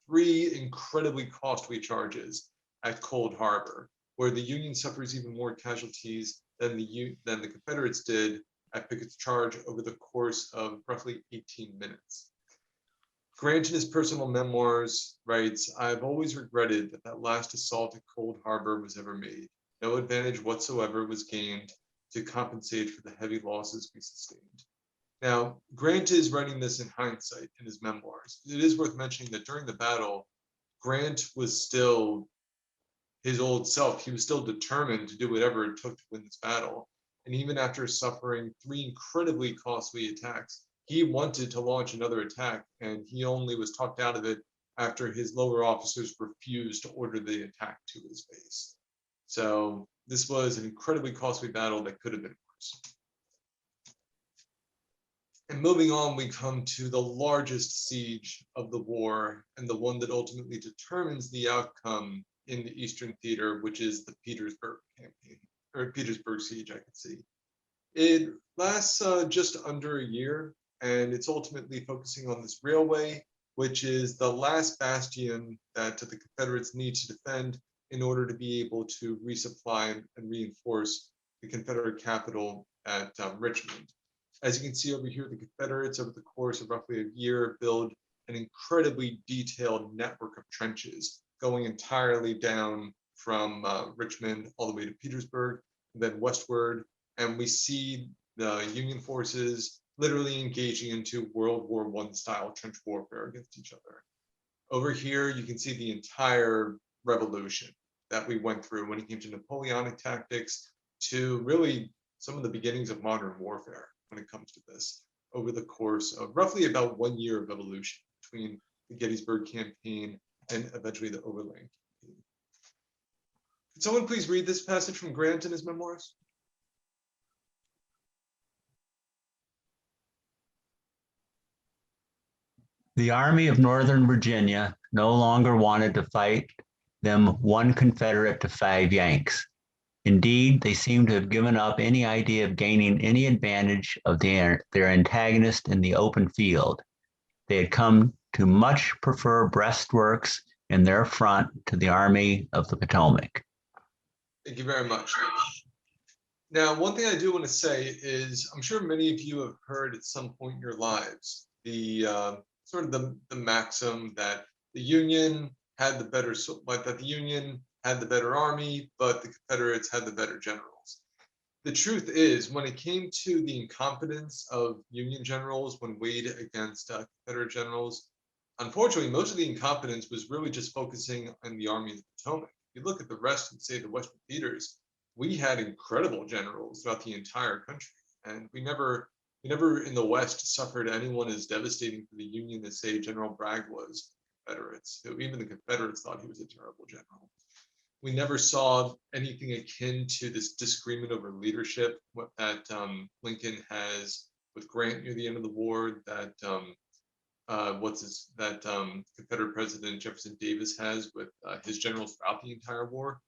3 incredibly costly charges at Cold Harbor, where the Union suffers even more casualties than the Confederates did at Pickett's charge over the course of roughly 18 minutes. Grant in his personal memoirs writes, "I've always regretted that that last assault at Cold Harbor was ever made. No advantage whatsoever was gained to compensate for the heavy losses we sustained." Now, Grant is writing this in hindsight in his memoirs. It is worth mentioning that during the battle, Grant was still his old self. He was still determined to do whatever it took to win this battle. And even after suffering 3 incredibly costly attacks, he wanted to launch another attack, and he only was talked out of it after his lower officers refused to order the attack to his base. So this was an incredibly costly battle that could have been worse. And moving on, we come to the largest siege of the war, and the one that ultimately determines the outcome in the Eastern Theater, which is the Petersburg Campaign, or Petersburg Siege, I could see. It lasts just under a year, and it's ultimately focusing on this railway, which is the last bastion that the Confederates need to defend in order to be able to resupply and reinforce the Confederate capital at Richmond. As you can see over here, the Confederates, over the course of roughly a year, build an incredibly detailed network of trenches going entirely down from Richmond all the way to Petersburg, and then westward. And we see the Union forces literally engaging into World War I style trench warfare against each other. Over here, you can see the entire revolution that we went through when it came to Napoleonic tactics to really some of the beginnings of modern warfare when it comes to this, over the course of roughly about 1 year of evolution between the Gettysburg Campaign and eventually the Overland Campaign. Could someone please read this passage from Grant in his memoirs? The Army of Northern Virginia no longer wanted to fight them 1 Confederate to 5 Yanks. Indeed, they seem to have given up any idea of gaining any advantage of their antagonist in the open field. They had come to much prefer breastworks in their front to the Army of the Potomac. Thank you very much. Now, one thing I do want to say is, I'm sure many of you have heard at some point in your lives the sort of the maxim that the Union had the better, that the Union had the better army, but the Confederates had the better generals. The truth is, when it came to the incompetence of Union generals when weighed against Confederate generals, unfortunately, most of the incompetence was really just focusing on the Army of the Potomac. If you look at the rest of, say, the Western theaters, we had incredible generals throughout the entire country, and we never in the West suffered anyone as devastating for the Union as, say, General Bragg was for the Confederates. So even the Confederates thought he was a terrible general. We never saw anything akin to this disagreement over leadership, what that Lincoln has with Grant near the end of the war, that Confederate President Jefferson Davis has with his generals throughout the entire war.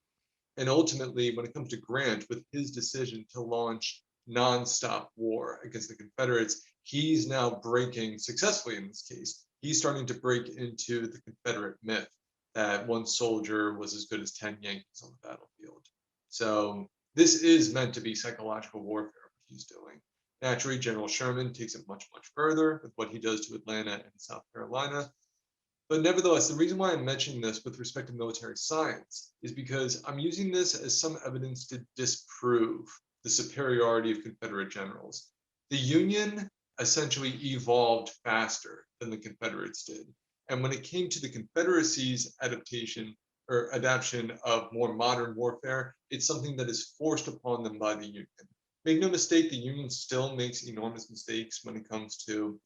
And ultimately, when it comes to Grant, with his decision to launch nonstop war against the Confederates, he's now breaking, successfully in this case, he's starting to break into the Confederate myth that one soldier was as good as 10 Yankees on the battlefield. So this is meant to be psychological warfare, what he's doing. Naturally, General Sherman takes it much, much further with what he does to Atlanta and South Carolina. But nevertheless, the reason why I'm mentioning this with respect to military science is because I'm using this as some evidence to disprove the superiority of Confederate generals. The Union essentially evolved faster than the Confederates did. And when it came to the Confederacy's adaptation of more modern warfare, it's something that is forced upon them by the Union. Make no mistake, the Union still makes enormous mistakes when it comes to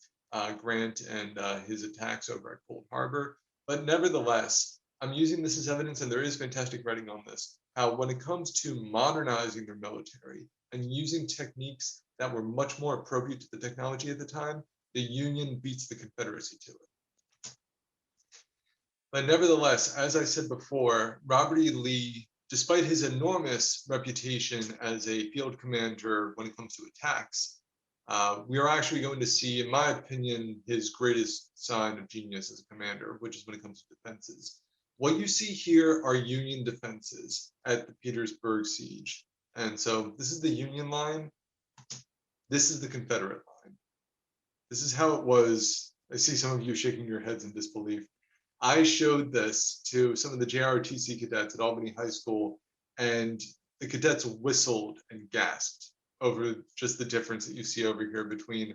Grant and his attacks over at Cold Harbor. But nevertheless, I'm using this as evidence, and there is fantastic writing on this, how when it comes to modernizing their military and using techniques that were much more appropriate to the technology at the time, the Union beats the Confederacy to it. But nevertheless, as I said before, Robert E. Lee, despite his enormous reputation as a field commander when it comes to attacks, we are actually going to see, in my opinion, his greatest sign of genius as a commander, which is when it comes to defenses. What you see here are Union defenses at the Petersburg siege. And so this is the Union line. This is the Confederate line. This is how it was. I see some of you shaking your heads in disbelief. I showed this to some of the JROTC cadets at Albany High School, and the cadets whistled and gasped over just the difference that you see over here between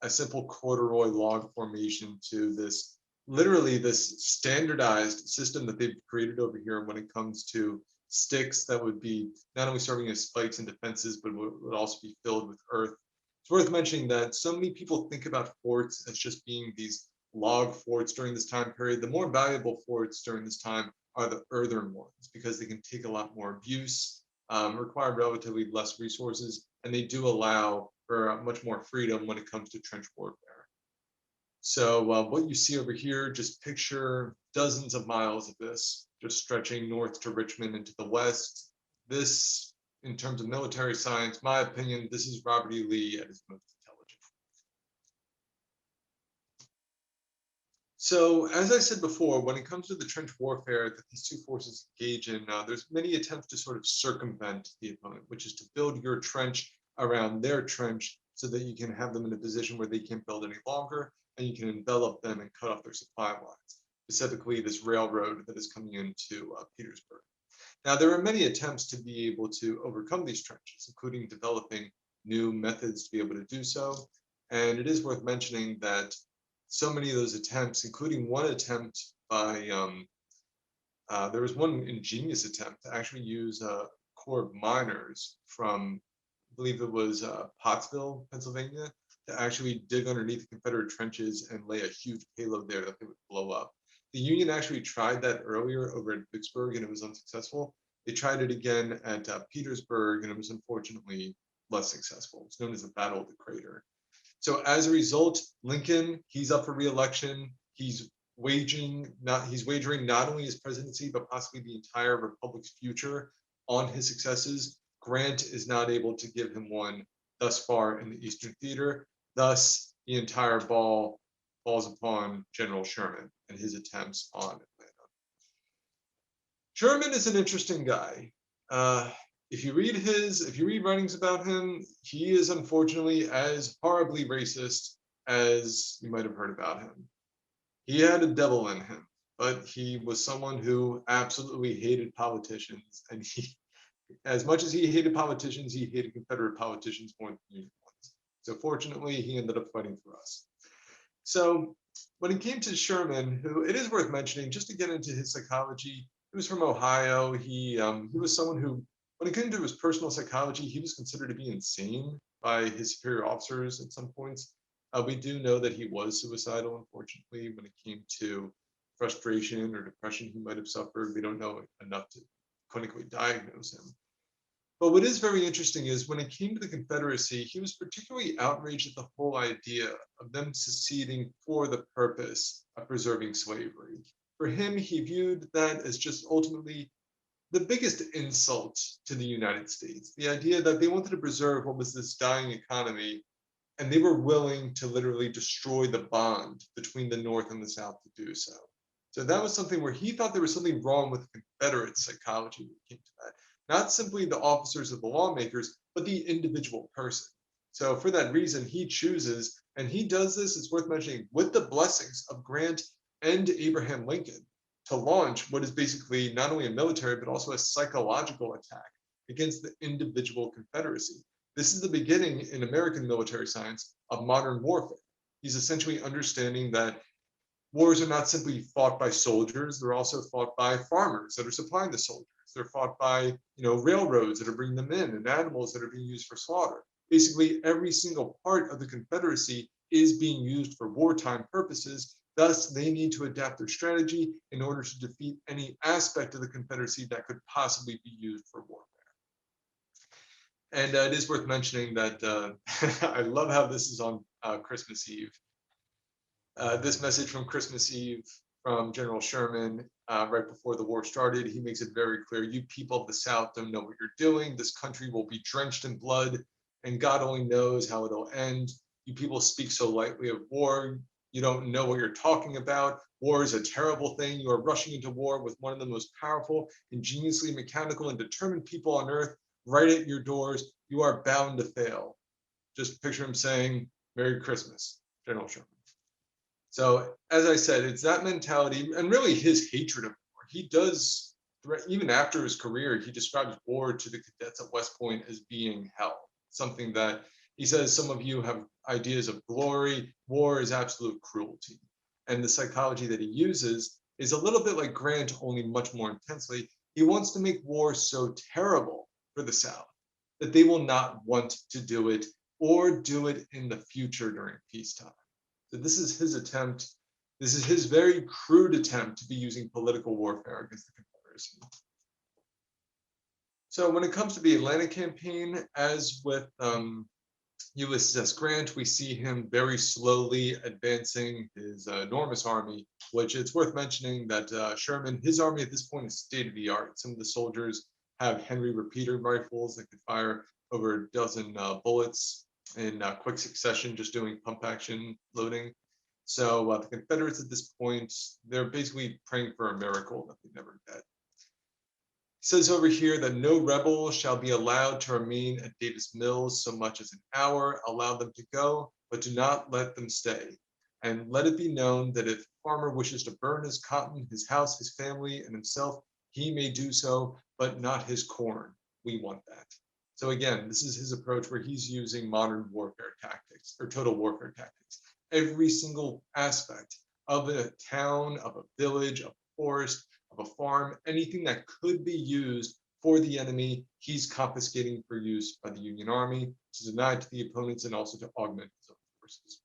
a simple corduroy log formation to this, literally this standardized system that they've created over here when it comes to sticks that would be not only serving as spikes and defenses, but would also be filled with earth. It's worth mentioning that so many people think about forts as just being these log forts during this time period. The more valuable forts during this time are the earthen ones because they can take a lot more abuse, require relatively less resources, and they do allow for much more freedom when it comes to trench warfare. So what you see over here, just picture dozens of miles of this, just stretching north to Richmond and to the west. This, in terms of military science, my opinion, this is Robert E. Lee at his most intelligent. So as I said before, when it comes to the trench warfare that these two forces engage in, there's many attempts to sort of circumvent the opponent, which is to build your trench around their trench so that you can have them in a position where they can't build any longer, and you can envelop them and cut off their supply lines, specifically this railroad that is coming into Petersburg. Now, there are many attempts to be able to overcome these trenches, including developing new methods to be able to do so. And it is worth mentioning that so many of those attempts, including one attempt by, there was one ingenious attempt to actually use a corps of miners from, I believe it was Pottsville, Pennsylvania, to actually dig underneath the Confederate trenches and lay a huge payload there that they would blow up. The Union actually tried that earlier over at Vicksburg and it was unsuccessful. They tried it again at Petersburg and it was unfortunately less successful. It's known as the Battle of the Crater. So as a result, Lincoln, he's up for re-election. He's wagering not only his presidency, but possibly the entire republic's future on his successes, Grant is not able to give him one thus far in the Eastern Theater. Thus, the entire ball falls upon General Sherman and his attempts on Atlanta. Sherman is an interesting guy. If you read writings about him, he is unfortunately as horribly racist as you might have heard about him. He had a devil in him, but he was someone who absolutely hated politicians, and as much as he hated politicians, he hated Confederate politicians more than Union ones. So fortunately, he ended up fighting for us. So when it came to Sherman, who it is worth mentioning, just to get into his psychology, he was from Ohio. He was someone who, when it came to his personal psychology, he was considered to be insane by his superior officers at some points. We do know that he was suicidal, unfortunately, when it came to frustration or depression he might have suffered. We don't know enough to clinically diagnose him. But what is very interesting is when it came to the Confederacy, he was particularly outraged at the whole idea of them seceding for the purpose of preserving slavery. For him, he viewed that as just ultimately the biggest insult to the United States. The idea that they wanted to preserve what was this dying economy, and they were willing to literally destroy the bond between the North and the South to do so. So that was something where he thought there was something wrong with Confederate psychology when it came to that. Not simply the officers or the lawmakers, but the individual person. So for that reason, he chooses, and he does this, it's worth mentioning, with the blessings of Grant and Abraham Lincoln, to launch what is basically not only a military, but also a psychological attack against the individual Confederacy. This is the beginning in American military science of modern warfare. He's essentially understanding that wars are not simply fought by soldiers, they're also fought by farmers that are supplying the soldiers. They're fought by, railroads that are bringing them in and animals that are being used for slaughter. Basically, every single part of the Confederacy is being used for wartime purposes. Thus, they need to adapt their strategy in order to defeat any aspect of the Confederacy that could possibly be used for warfare. And it is worth mentioning that I love how this is on Christmas Eve. This message from Christmas Eve from General Sherman right before the war started, he makes it very clear, you people of the South don't know what you're doing. This country will be drenched in blood, and God only knows how it'll end. You people speak so lightly of war. You don't know what you're talking about. War is a terrible thing. You are rushing into war with one of the most powerful, ingeniously mechanical, and determined people on earth right at your doors. You are bound to fail. Just picture him saying, Merry Christmas, General Sherman. So as I said, it's that mentality and really his hatred of war. He does, even after his career, he describes war to the cadets at West Point as being hell. Something that he says, some of you have ideas of glory. War is absolute cruelty. And the psychology that he uses is a little bit like Grant, only much more intensely. He wants to make war so terrible for the South that they will not want to do it or do it in the future during peacetime. So this is his attempt. This is his very crude attempt to be using political warfare against the Confederacy. So when it comes to the Atlanta campaign, as with Ulysses S. Grant, we see him very slowly advancing his enormous army, which it's worth mentioning that Sherman, his army at this point is state of the art. Some of the soldiers have Henry repeater rifles that could fire over a dozen bullets in quick succession, just doing pump action loading. So the Confederates at this point, they're basically praying for a miracle that they never get. It says over here that no rebel shall be allowed to remain at Davis Mills so much as an hour. Allow them to go, but do not let them stay. And let it be known that if a farmer wishes to burn his cotton, his house, his family, and himself, he may do so, but not his corn. We want that. So again, this is his approach where he's using modern warfare tactics or total warfare tactics. Every single aspect of a town, of a village, of a forest, of a farm, anything that could be used for the enemy, he's confiscating for use by the Union Army, to deny to the opponents, and also to augment his own forces.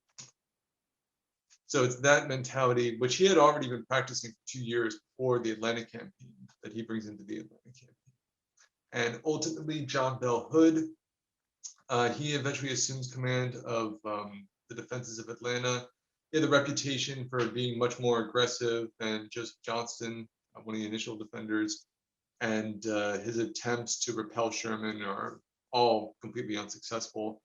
So it's that mentality, which he had already been practicing for 2 years before the Atlanta campaign, that he brings into the Atlanta campaign. And ultimately, John Bell Hood, he eventually assumes command of the defenses of Atlanta. He had the reputation for being much more aggressive than Joseph Johnston, one of the initial defenders. and his attempts to repel Sherman are all completely unsuccessful.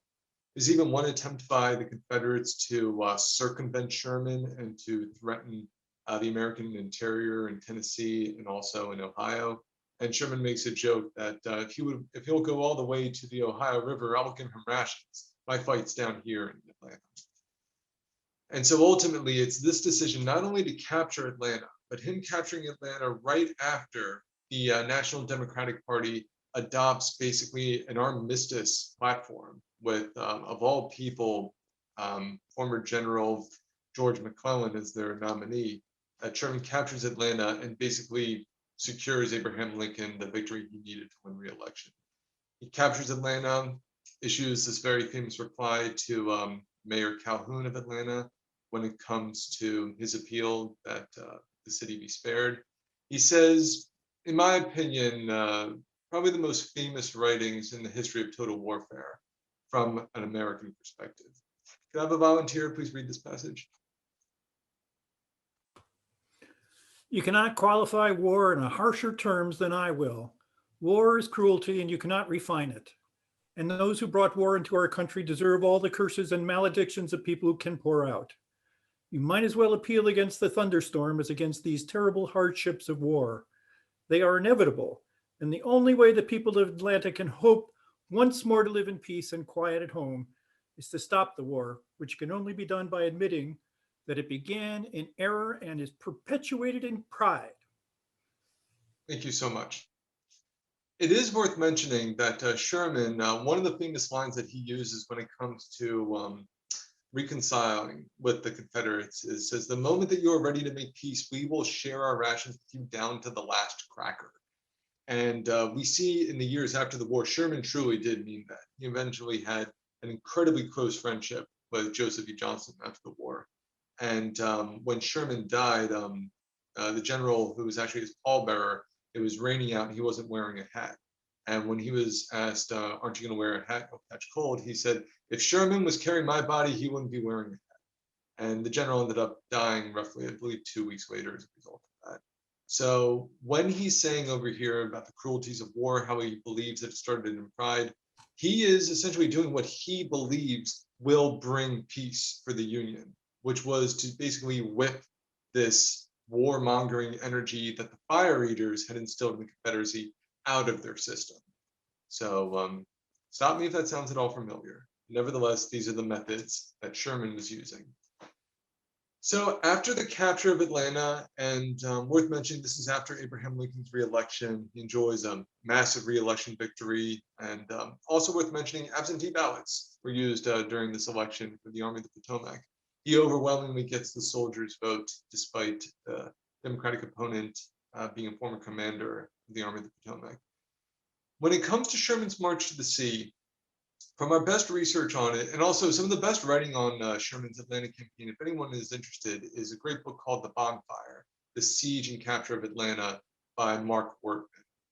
There's even one attempt by the Confederates to circumvent Sherman and to threaten the American interior in Tennessee and also in Ohio. And Sherman makes a joke that if he'll go all the way to the Ohio River, I'll give him rations. My fight's down here in Atlanta. And so ultimately, it's this decision not only to capture Atlanta, but him capturing Atlanta right after the National Democratic Party adopts basically an armistice platform with, of all people, former General George McClellan as their nominee. Sherman captures Atlanta and basically secures Abraham Lincoln the victory he needed to win re-election. He captures Atlanta, issues this very famous reply to Mayor Calhoun of Atlanta when it comes to his appeal that the city be spared. He says, in my opinion, probably the most famous writings in the history of total warfare from an American perspective. Could I have a volunteer please read this passage? You cannot qualify war in a harsher terms than I will. War is cruelty and you cannot refine it. And those who brought war into our country deserve all the curses and maledictions of people who can pour out. You might as well appeal against the thunderstorm as against these terrible hardships of war. They are inevitable, and the only way the people of Atlanta can hope once more to live in peace and quiet at home is to stop the war, which can only be done by admitting that it began in error and is perpetuated in pride. Thank you so much. It is worth mentioning that Sherman, one of the famous lines that he uses when it comes to reconciling with the Confederates says, the moment that you are ready to make peace, we will share our rations with you down to the last cracker. And we see in the years after the war, Sherman truly did mean that. He eventually had an incredibly close friendship with Joseph E. Johnston after the war. And when Sherman died, the general who was actually his pallbearer, it was raining out and he wasn't wearing a hat. And when he was asked, aren't you going to wear a hat? You'll catch cold. He said, if Sherman was carrying my body, he wouldn't be wearing a hat. And the general ended up dying roughly, I believe, 2 weeks later as a result of that. So when he's saying over here about the cruelties of war, how he believes that it started in pride, he is essentially doing what he believes will bring peace for the Union, which was to basically whip this warmongering energy that the fire eaters had instilled in the Confederacy out of their system. So stop me if that sounds at all familiar. Nevertheless, these are the methods that Sherman was using. So after the capture of Atlanta, and worth mentioning, this is after Abraham Lincoln's re-election. He enjoys a massive re-election victory. And also worth mentioning, absentee ballots were used during this election for the Army of the Potomac. He overwhelmingly gets the soldiers' vote, despite the Democratic opponent being a former commander of the Army of the Potomac. When it comes to Sherman's march to the sea, from our best research on it, and also some of the best writing on Sherman's Atlanta campaign, if anyone is interested, is a great book called The Bonfire, The Siege and Capture of Atlanta by Mark Workman.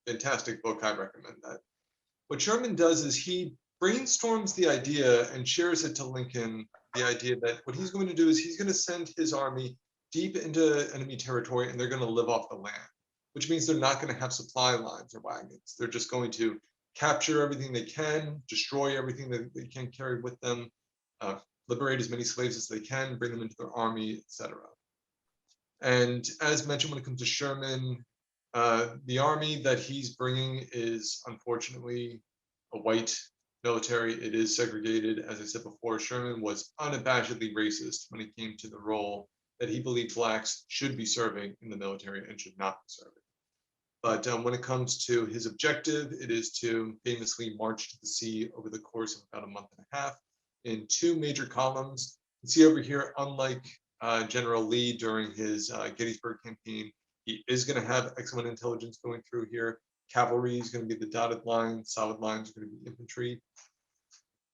Fantastic book, I recommend that. What Sherman does is he brainstorms the idea and shares it to Lincoln, the idea that what he's going to do is he's going to send his army deep into enemy territory and they're going to live off the land, which means they're not going to have supply lines or wagons. They're just going to capture everything they can, destroy everything that they can carry with them, liberate as many slaves as they can, bring them into their army, etc. And as mentioned, when it comes to Sherman, the army that he's bringing is unfortunately a white military. It is segregated. As I said before, Sherman was unabashedly racist when it came to the role that he believed blacks should be serving in the military and should not be serving. But when it comes to his objective, it is to famously march to the sea over the course of about a month and a half in 2 major columns. You can see over here, unlike General Lee during his Gettysburg campaign, he is going to have excellent intelligence going through here. Cavalry is going to be the dotted line, solid lines are going to be infantry.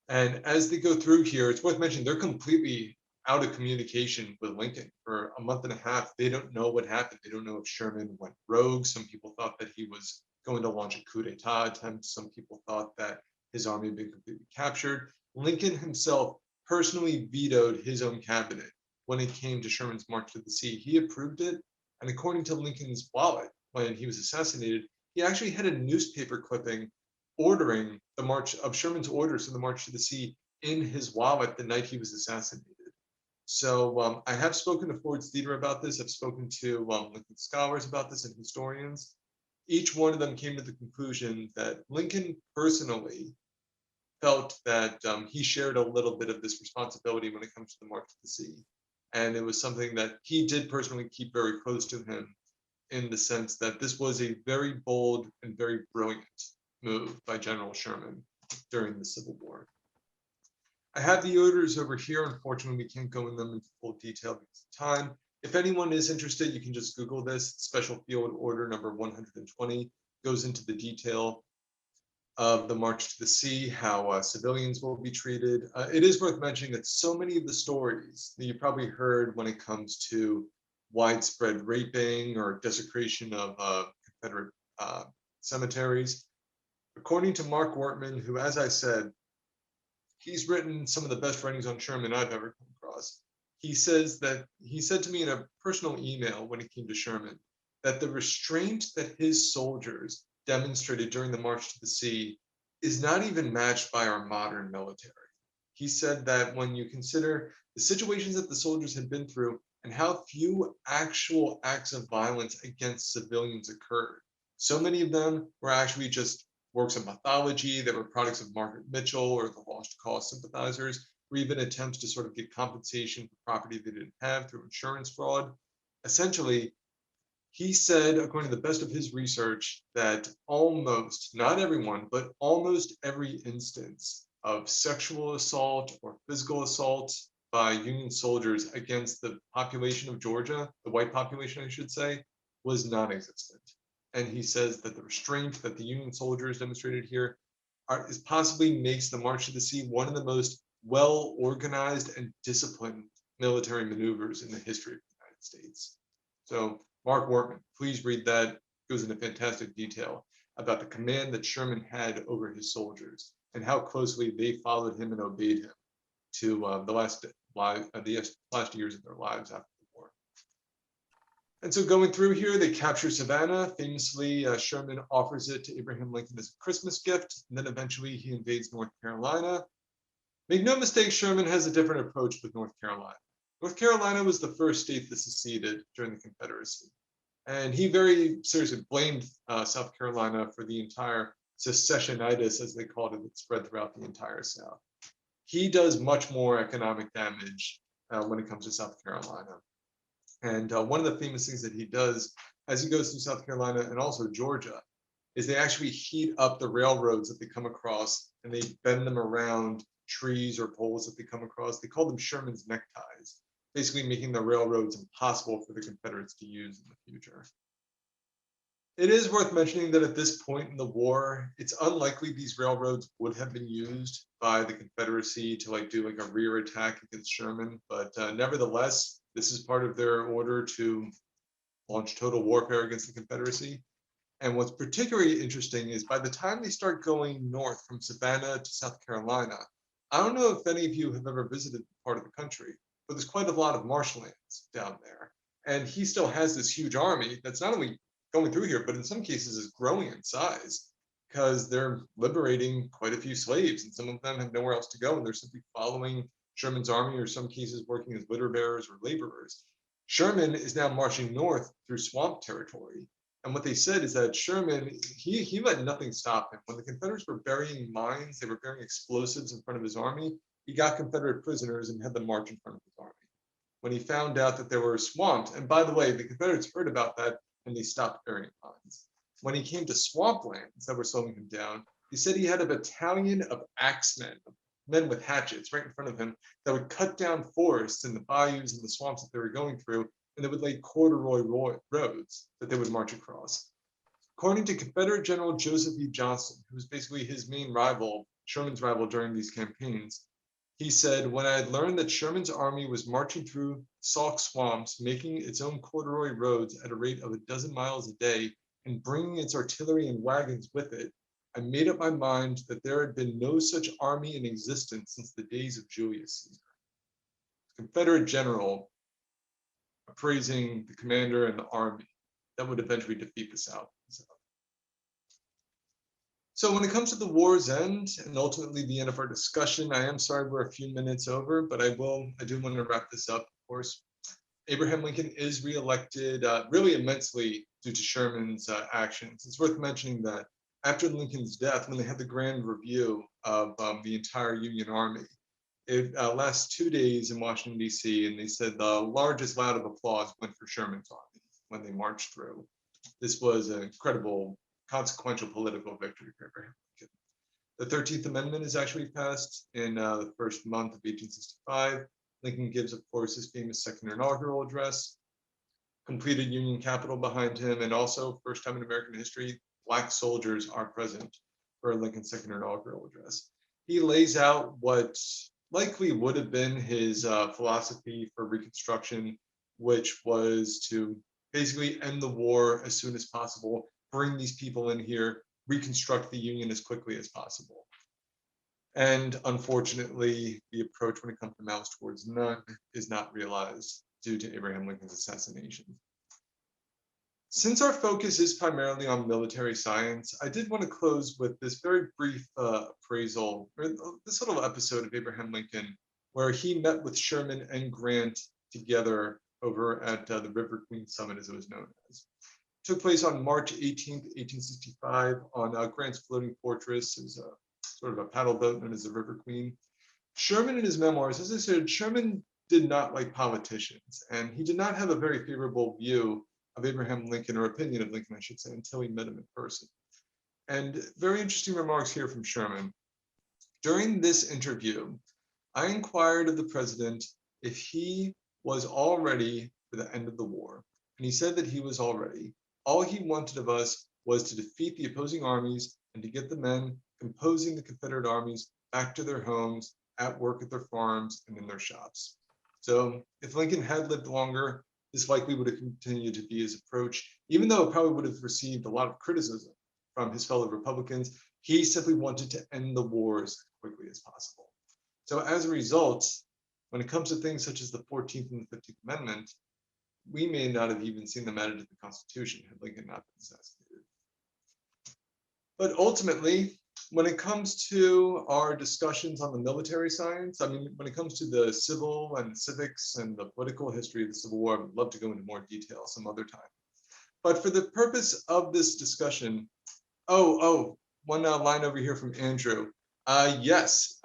And as they go through here, it's worth mentioning they're completely out of communication with Lincoln for a month and a half. They don't know what happened. They don't know if Sherman went rogue. Some people thought that he was going to launch a coup d'etat attempt. Some people thought that his army had been completely captured. Lincoln himself personally vetoed his own cabinet when it came to Sherman's march to the sea. He approved it. And according to Lincoln's wallet, when he was assassinated, he actually had a newspaper clipping ordering the march of Sherman's orders for the March to the Sea in his wallet the night he was assassinated. So I have spoken to Ford's Theater about this. I've spoken to Lincoln scholars about this and historians. Each one of them came to the conclusion that Lincoln personally felt that he shared a little bit of this responsibility when it comes to the March to the Sea. And it was something that he did personally keep very close to him, in the sense that this was a very bold and very brilliant move by General Sherman during the Civil War. I have the orders over here. Unfortunately, we can't go in them in full detail because of time. If anyone is interested, you can just Google this. Special Field Order number 120 goes into the detail of the March to the Sea, how civilians will be treated. It is worth mentioning that so many of the stories that you probably heard when it comes to widespread raping or desecration of Confederate cemeteries, according to Mark Wortman, who, as I said, he's written some of the best writings on Sherman I've ever come across. He says that he said to me in a personal email when it came to Sherman that the restraint that his soldiers demonstrated during the March to the Sea is not even matched by our modern military. He said that when you consider the situations that the soldiers had been through and how few actual acts of violence against civilians occurred, so many of them were actually just works of mythology that were products of Margaret Mitchell or the Lost Cause sympathizers, or even attempts to sort of get compensation for property they didn't have through insurance fraud. Essentially, he said, according to the best of his research, that almost, not everyone, but almost every instance of sexual assault or physical assault by Union soldiers against the population of Georgia, the white population, I should say, was non-existent. And he says that the restraint that the Union soldiers demonstrated here is possibly makes the March to the Sea one of the most well-organized and disciplined military maneuvers in the history of the United States. So Mark Wortman, please read that. It goes into fantastic detail about the command that Sherman had over his soldiers and how closely they followed him and obeyed him to the last years of their lives after the war. And so going through here, they capture Savannah. Famously, Sherman offers it to Abraham Lincoln as a Christmas gift, and then eventually he invades North Carolina. Make no mistake, Sherman has a different approach with North Carolina. North Carolina was the first state that seceded during the Confederacy. And he very seriously blamed South Carolina for the entire secessionitis, as they called it, that spread throughout the entire South. He does much more economic damage when it comes to South Carolina. And one of the famous things that he does as he goes through South Carolina and also Georgia is they actually heat up the railroads that they come across, and they bend them around trees or poles that they come across. They call them Sherman's neckties, basically making the railroads impossible for the Confederates to use in the future. It is worth mentioning that at this point in the war, it's unlikely these railroads would have been used by the Confederacy to do a rear attack against Sherman, but nevertheless, this is part of their order to launch total warfare against the Confederacy. And what's particularly interesting is by the time they start going north from Savannah to South Carolina, I don't know if any of you have ever visited part of the country, but there's quite a lot of marshlands down there. And he still has this huge army that's not only going through here, but in some cases is growing in size because they're liberating quite a few slaves, and some of them have nowhere else to go, and they're simply following Sherman's army, or some cases working as litter bearers or laborers. Sherman is now marching north through swamp territory. And what they said is that Sherman, he let nothing stop him. When the Confederates were burying mines, they were burying explosives in front of his army, he got Confederate prisoners and had them march in front of his army. When he found out that there were swamps, and by the way, the Confederates heard about that and they stopped burying mines. When he came to swamplands that were slowing him down, he said he had a battalion of axemen, men with hatchets right in front of him, that would cut down forests in the bayous and the swamps that they were going through, and they would lay corduroy roads that they would march across. According to Confederate General Joseph E. Johnston, who was basically his main rival, Sherman's rival during these campaigns, he said, "When I had learned that Sherman's army was marching through Sauk swamps, making its own corduroy roads at a rate of 12 miles a day, and bringing its artillery and wagons with it, I made up my mind that there had been no such army in existence since the days of Julius Caesar." Confederate general appraising the commander and the army that would eventually defeat the South. So when it comes to the war's end and ultimately the end of our discussion, I am sorry we're a few minutes over, but I do want to wrap this up, of course. Abraham Lincoln is reelected really immensely due to Sherman's actions. It's worth mentioning that after Lincoln's death, when they had the grand review of the entire Union Army, it lasts 2 days in Washington, D.C., and they said the largest round of applause went for Sherman's army when they marched through. This was an incredible, consequential political victory for Abraham Lincoln. The 13th Amendment is actually passed in the first month of 1865. Lincoln gives, of course, his famous second inaugural address, completed Union Capitol behind him, and also, first time in American history, Black soldiers are present for Lincoln's second inaugural address. He lays out what likely would have been his philosophy for Reconstruction, which was to basically end the war as soon as possible, bring these people in here, reconstruct the Union as quickly as possible. And unfortunately, the approach when it comes to malice towards none is not realized due to Abraham Lincoln's assassination. Since our focus is primarily on military science, I did want to close with this very brief appraisal, or this little episode of Abraham Lincoln, where he met with Sherman and Grant together over at the River Queen Summit, as it was known as. It took place on March 18th, 1865, on Grant's floating fortress. It was a sort of a paddle boat known as the River Queen. Sherman, in his memoirs, as I said, Sherman did not like politicians, and he did not have a very favorable view of Abraham Lincoln, or opinion of Lincoln, I should say, until he met him in person. And very interesting remarks here from Sherman. During this interview, I inquired of the president if he was all ready for the end of the war. And he said that he was all ready. All he wanted of us was to defeat the opposing armies and to get the men composing the Confederate armies back to their homes, at work at their farms, and in their shops. So if Lincoln had lived longer, this likely would have continued to be his approach, even though it probably would have received a lot of criticism from his fellow Republicans. He simply wanted to end the wars as quickly as possible. So as a result, when it comes to things such as the 14th and the 15th Amendment, we may not have even seen them added to the Constitution had Lincoln not been assassinated. But ultimately, when it comes to our discussions on the military science, I mean, when it comes to the civil and civics and the political history of the Civil War, I would love to go into more detail some other time. But for the purpose of this discussion, one line over here from Andrew. Yes,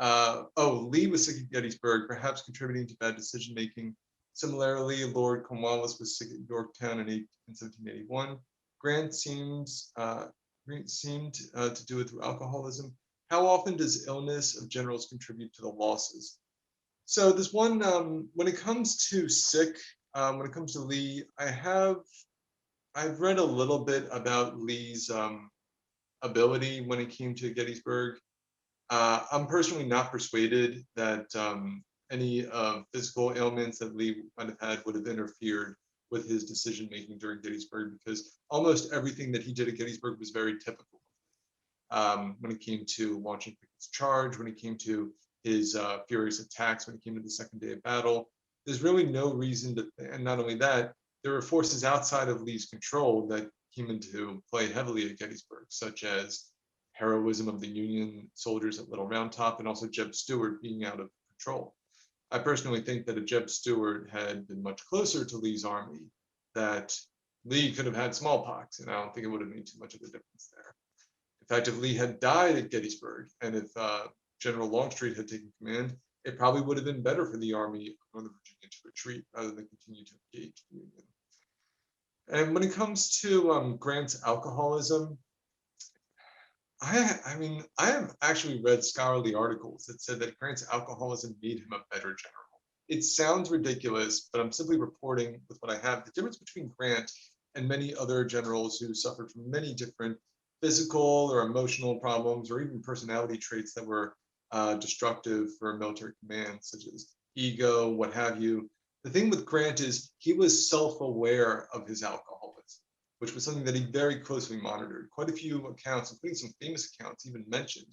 Lee was sick at Gettysburg, perhaps contributing to bad decision-making. Similarly, Lord Cornwallis was sick at Yorktown in 1781. Grant seemed to do it through alcoholism. How often does illness of generals contribute to the losses? So this one, when it comes to sick, when it comes to Lee, I've read a little bit about Lee's ability when it came to Gettysburg. I'm personally not persuaded that any physical ailments that Lee might have had would have interfered with his decision-making during Gettysburg, because almost everything that he did at Gettysburg was very typical. When it came to launching Pickett's charge, when it came to his furious attacks, when it came to the second day of battle, there's really no reason to, and not only that, there were forces outside of Lee's control that came into play heavily at Gettysburg, such as heroism of the Union soldiers at Little Round Top, and also Jeb Stuart being out of control. I personally think that if Jeb Stuart had been much closer to Lee's army, that Lee could have had smallpox, and I don't think it would have made too much of a difference there. In fact, if Lee had died at Gettysburg, and if General Longstreet had taken command, it probably would have been better for the Army of Northern Virginia to retreat rather than continue to engage the Union. And when it comes to Grant's alcoholism, I have actually read scholarly articles that said that Grant's alcoholism made him a better general. It sounds ridiculous, but I'm simply reporting with what I have. The difference between Grant and many other generals who suffered from many different physical or emotional problems, or even personality traits that were destructive for military command, such as ego, what have you. The thing with Grant is he was self-aware of his alcoholism, which was something that he very closely monitored. Quite a few accounts, including some famous accounts even mentioned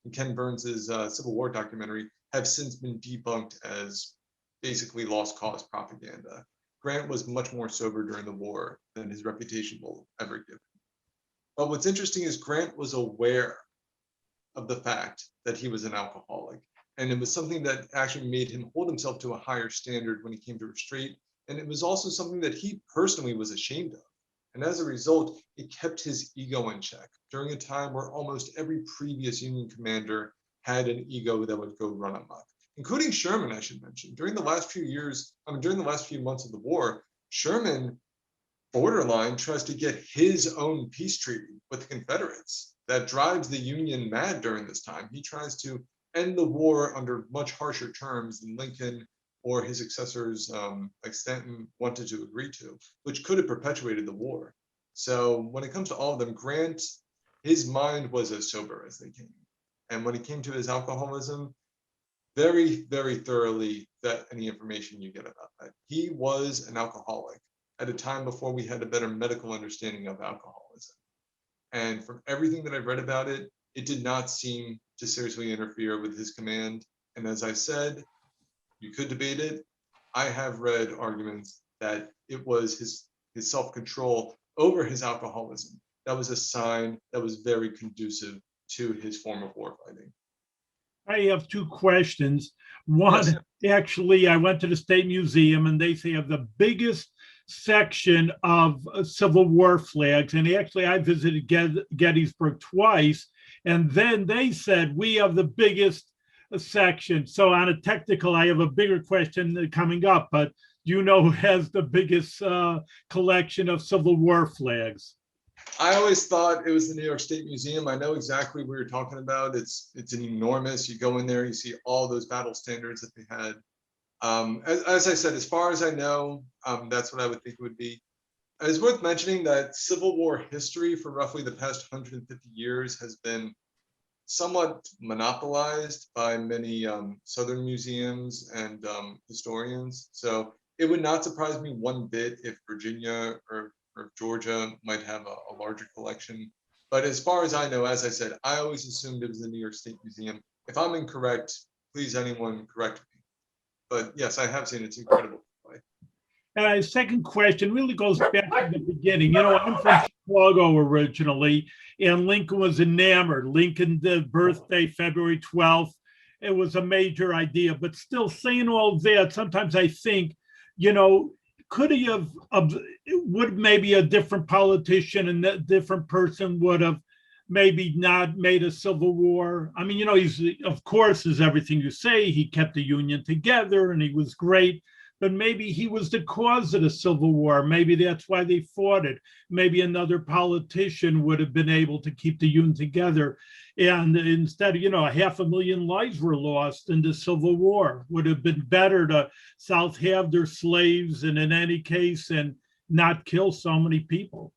in Ken Burns's Civil War documentary, have since been debunked as basically lost cause propaganda. Grant was much more sober during the war than his reputation will ever give him. But what's interesting is Grant was aware of the fact that he was an alcoholic. And it was something that actually made him hold himself to a higher standard when he came to restraint. And it was also something that he personally was ashamed of. And as a result, it kept his ego in check during a time where almost every previous Union commander had an ego that would go run amok, including Sherman, I should mention. During the last few months of the war, Sherman borderline tries to get his own peace treaty with the Confederates. That drives the Union mad during this time. He tries to end the war under much harsher terms than Lincoln or his successors like Stanton wanted to agree to, which could have perpetuated the war. So when it comes to all of them, Grant, his mind was as sober as they came. And when it came to his alcoholism, very, very thoroughly vet any information you get about that. He was an alcoholic at a time before we had a better medical understanding of alcoholism. And from everything that I've read about it, it did not seem to seriously interfere with his command. And as I said, you could debate it. I have read arguments that it was his self-control over his alcoholism that was a sign that was very conducive to his form of war fighting. I have two questions. One, yes. Actually, I went to the State Museum and they say have the biggest section of Civil War flags. And actually, I visited Gettysburg twice. And then they said, we have the biggest section. So on a technical, I have a bigger question coming up, but do you know who has the biggest collection of Civil War flags? I always thought it was the New York State Museum. I know exactly what you're talking about. It's an enormous, you go in there, you see all those battle standards that they had. As I said, as far as I know, that's what I would think it would be. It's worth mentioning that Civil War history for roughly the past 150 years has been somewhat monopolized by many Southern museums and historians. So it would not surprise me one bit if Virginia or Georgia might have a larger collection. But as far as I know, as I said, I always assumed it was the New York State Museum. If I'm incorrect, please anyone correct me. But yes, I have seen it. It's incredible. Second question really goes back to the beginning. You know, I'm from Chicago originally, and Lincoln was enamored. Lincoln, the birthday, February 12th. It was a major idea, but still saying all that, sometimes I think, you know, could he have, would maybe a different politician and a different person would have maybe not made a civil war? I mean, you know, he's, of course, is everything you say. He kept the Union together and he was great. But maybe he was the cause of the Civil War. Maybe that's why they fought it. Maybe another politician would have been able to keep the Union together. And instead, you know, 500,000 lives were lost in the Civil War. Would have been better to South have their slaves and in any case and not kill so many people.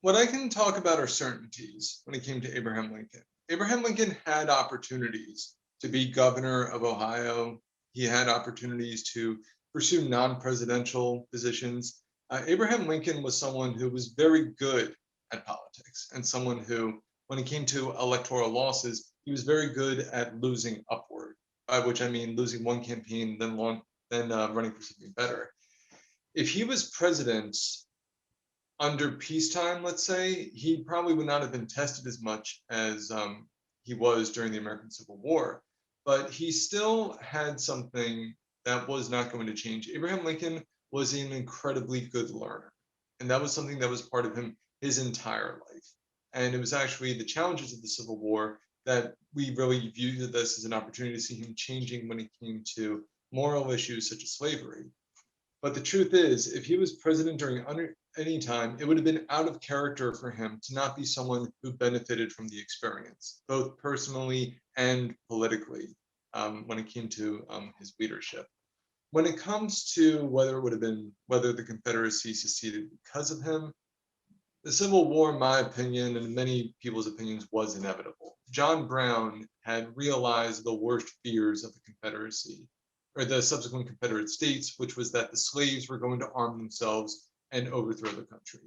What I can talk about are certainties when it came to Abraham Lincoln. Abraham Lincoln had opportunities to be governor of Ohio. He had opportunities to pursue non-presidential positions. Abraham Lincoln was someone who was very good at politics and someone who, when it came to electoral losses, he was very good at losing upward, by which I mean losing one campaign, then running for something better. If he was president under peacetime, let's say, he probably would not have been tested as much as he was during the American Civil War. But he still had something that was not going to change. Abraham Lincoln was an incredibly good learner. And that was something that was part of him his entire life. And it was actually the challenges of the Civil War that we really viewed this as an opportunity to see him changing when it came to moral issues such as slavery. But the truth is, if he was president during any time, it would have been out of character for him to not be someone who benefited from the experience, both personally and politically, when it came to his leadership. When it comes to whether the Confederacy seceded because of him, the Civil War, in my opinion, and many people's opinions, was inevitable. John Brown had realized the worst fears of the Confederacy, or the subsequent Confederate states, which was that the slaves were going to arm themselves and overthrow the country.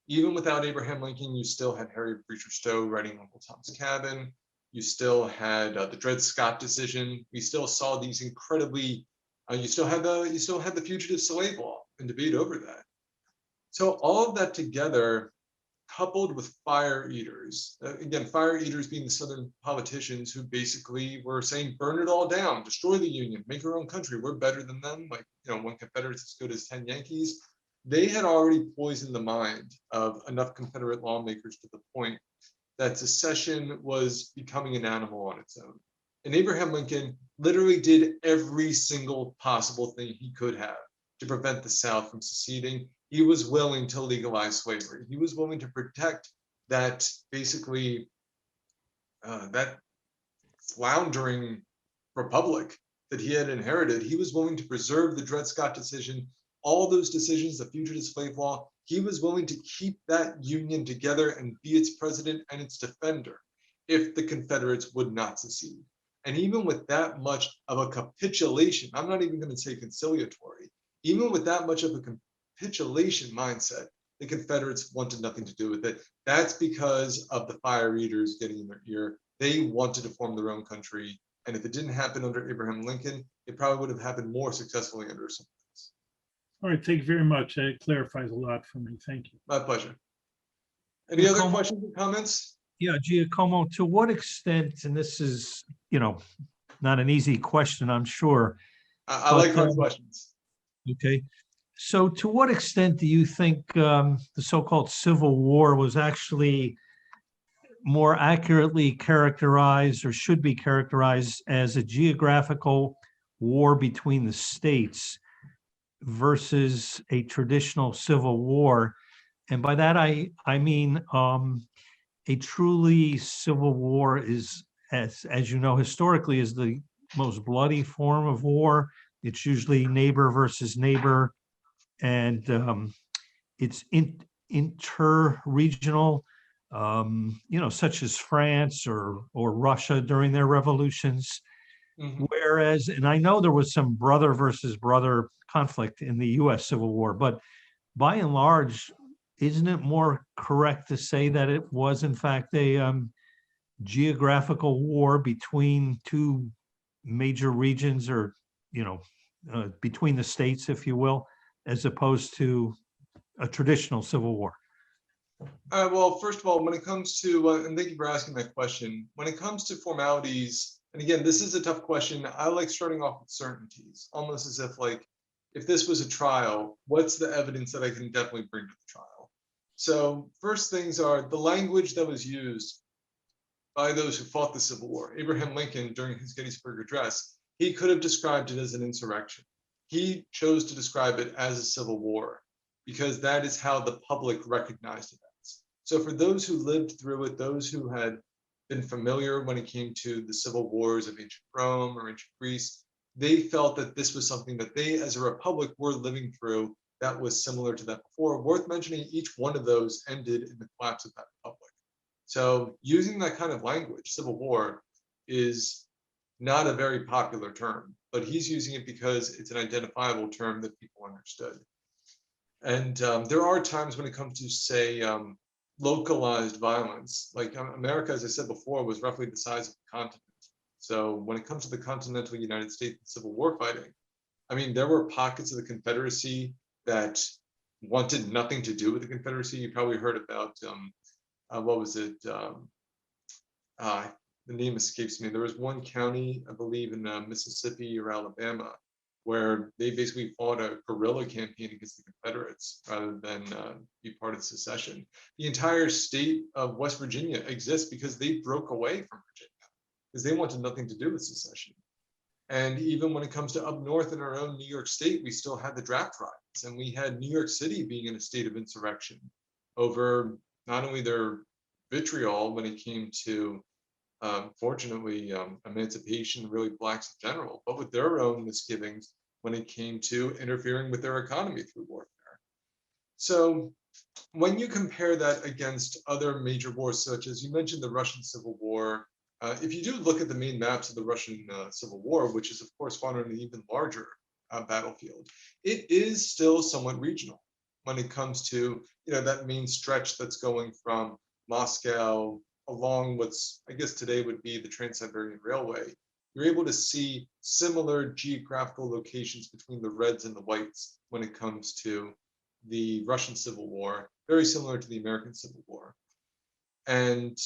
Even without Abraham Lincoln, you still had Harry Beecher Stowe writing Uncle Tom's Cabin. You still had the Dred Scott decision. We still saw these incredibly. You still had the fugitive slave law and debate over that. So all of that together coupled with fire eaters. Again, fire eaters being the Southern politicians who basically were saying, burn it all down, destroy the Union, make our own country. We're better than them. Like, one Confederate's as good as 10 Yankees. They had already poisoned the mind of enough Confederate lawmakers to the point that secession was becoming an animal on its own. And Abraham Lincoln literally did every single possible thing he could have to prevent the South from seceding. He was willing to legalize slavery. He was willing to protect that basically that floundering republic that he had inherited. He was willing to preserve the Dred Scott decision, all those decisions, the fugitive slave law. He was willing to keep that union together and be its president and its defender if the Confederates would not secede. And even with that much of a capitulation, I'm not even going to say conciliatory, even with that much of a capitulation mindset, the Confederates wanted nothing to do with it. That's because of the fire eaters getting in their ear. They wanted to form their own country. And if it didn't happen under Abraham Lincoln, it probably would have happened more successfully under someone else. All right, thank you very much. That clarifies a lot for me. Thank you. My pleasure. Any other questions or comments? Yeah, Giacomo, to what extent, and this is, not an easy question, I'm sure. I like hard questions. Okay. So to what extent do you think the so-called Civil War was actually more accurately characterized, or should be characterized, as a geographical war between the states versus a traditional civil war? And by that, I mean a truly civil war is, as you know, historically, is the most bloody form of war. It's usually neighbor versus neighbor, and it's inter-regional, such as France or Russia during their revolutions. Mhm. Whereas, and I know there was some brother versus brother conflict in the U.S. Civil War, but by and large, isn't it more correct to say that it was in fact a geographical war between two major regions, or between the states, if you will, as opposed to a traditional civil war? Well, first of all, when it comes to, and thank you for asking that question, when it comes to formalities, and again, this is a tough question. I like starting off with certainties, almost as if if this was a trial, what's the evidence that I can definitely bring to the trial? So first things are the language that was used by those who fought the Civil War. Abraham Lincoln, during his Gettysburg Address, he could have described it as an insurrection. He chose to describe it as a civil war because that is how the public recognized it as. So for those who lived through it, those who had been familiar when it came to the civil wars of ancient Rome or ancient Greece, they felt that this was something that they as a republic were living through that was similar to that before. Worth mentioning, each one of those ended in the collapse of that republic. So using that kind of language, civil war, is not a very popular term, but he's using it because it's an identifiable term that people understood. And there are times when it comes to, say, localized violence, like America, as I said before, was roughly the size of the continent. So when it comes to the continental United States Civil War fighting, I mean, there were pockets of the Confederacy that wanted nothing to do with the Confederacy. You probably heard about, what was it? The name escapes me. There was one county, I believe, in Mississippi or Alabama, where they basically fought a guerrilla campaign against the Confederates rather than be part of secession. The entire state of West Virginia exists because they broke away from Virginia because they wanted nothing to do with secession. And even when it comes to up north in our own New York State, we still had the draft riots, and we had New York City being in a state of insurrection over not only their vitriol when it came to fortunately, emancipation, really blacks in general, but with their own misgivings when it came to interfering with their economy through warfare. So when you compare that against other major wars, such as you mentioned the Russian Civil War, if you do look at the main maps of the Russian Civil War, which is of course fought on an even larger battlefield, it is still somewhat regional when it comes to that main stretch that's going from Moscow along what's, I guess today would be the Trans-Siberian Railway. You're able to see similar geographical locations between the reds and the whites when it comes to the Russian Civil War, very similar to the American Civil War. And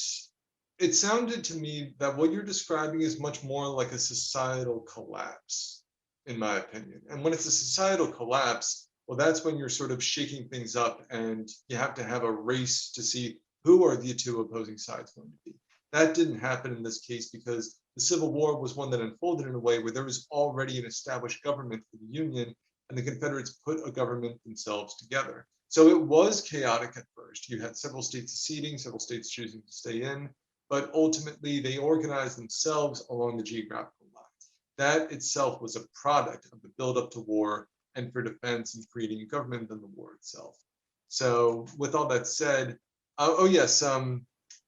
it sounded to me that what you're describing is much more like a societal collapse, in my opinion. And when it's a societal collapse, well, that's when you're sort of shaking things up and you have to have a race to see who are the two opposing sides going to be. That didn't happen in this case because the Civil War was one that unfolded in a way where there was already an established government for the Union, and the Confederates put a government themselves together. So it was chaotic at first. You had several states seceding, several states choosing to stay in, but ultimately they organized themselves along the geographical lines. That itself was a product of the buildup to war and for defense and creating a government than the war itself. So with all that said, oh yes,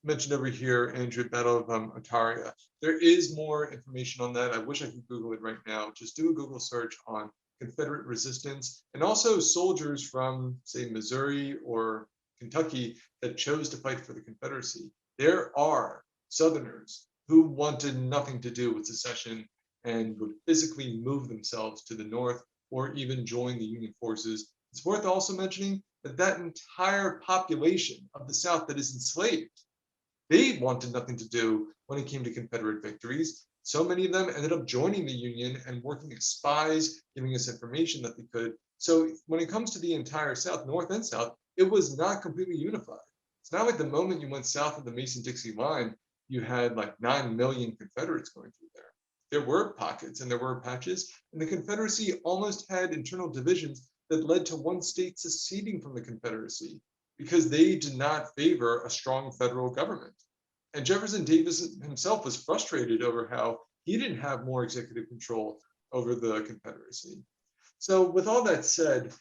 mentioned over here, Andrew, Battle of Ontario. There is more information on that. I wish I could Google it right now. Just do a Google search on Confederate resistance and also soldiers from, say, Missouri or Kentucky that chose to fight for the Confederacy. There are Southerners who wanted nothing to do with secession and would physically move themselves to the north or even join the Union forces. It's worth also mentioning that that entire population of the South that is enslaved, they wanted nothing to do when it came to Confederate victories. So many of them ended up joining the Union and working as spies, giving us information that they could. So when it comes to the entire South, North and South, it was not completely unified. It's not like the moment you went south of the Mason-Dixie line, you had like 9 million Confederates going through there. There were pockets and there were patches, and the Confederacy almost had internal divisions that led to one state seceding from the Confederacy because they did not favor a strong federal government. And Jefferson Davis himself was frustrated over how he didn't have more executive control over the Confederacy. So with all that said,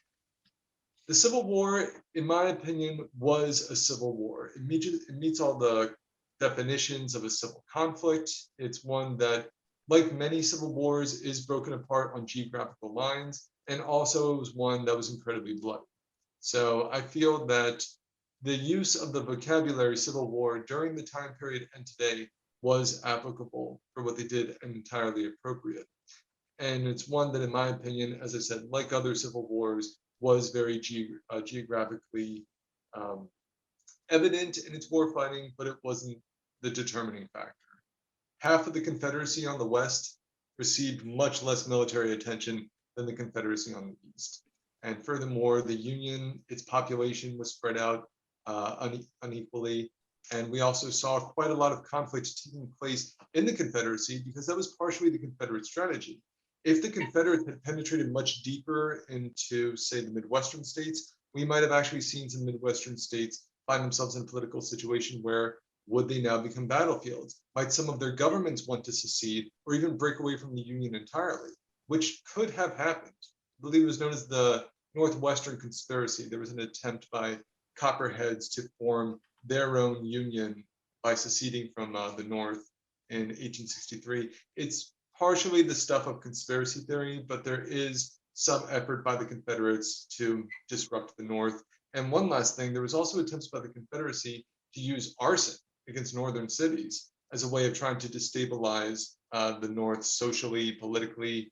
the Civil War, in my opinion, was a civil war. It meets all the definitions of a civil conflict. It's one that, like many civil wars, is broken apart on geographical lines, and also it was one that was incredibly bloody. So I feel that the use of the vocabulary Civil War during the time period and today was applicable for what they did and entirely appropriate. And it's one that, in my opinion, as I said, like other civil wars, was very geographically evident in its war fighting, but it wasn't the determining factor. Half of the Confederacy on the West received much less military attention than the Confederacy on the East. And furthermore, the Union, its population was spread out unequally. And we also saw quite a lot of conflicts taking place in the Confederacy because that was partially the Confederate strategy. If the Confederates had penetrated much deeper into, say, the Midwestern states, we might have actually seen some Midwestern states find themselves in a political situation where would they now become battlefields? Might some of their governments want to secede or even break away from the Union entirely, which could have happened. I believe it was known as the Northwestern Conspiracy. There was an attempt by Copperheads to form their own union by seceding from the North in 1863. It's partially the stuff of conspiracy theory, but there is some effort by the Confederates to disrupt the North. And one last thing, there was also attempts by the Confederacy to use arson against northern cities as a way of trying to destabilize the North socially, politically.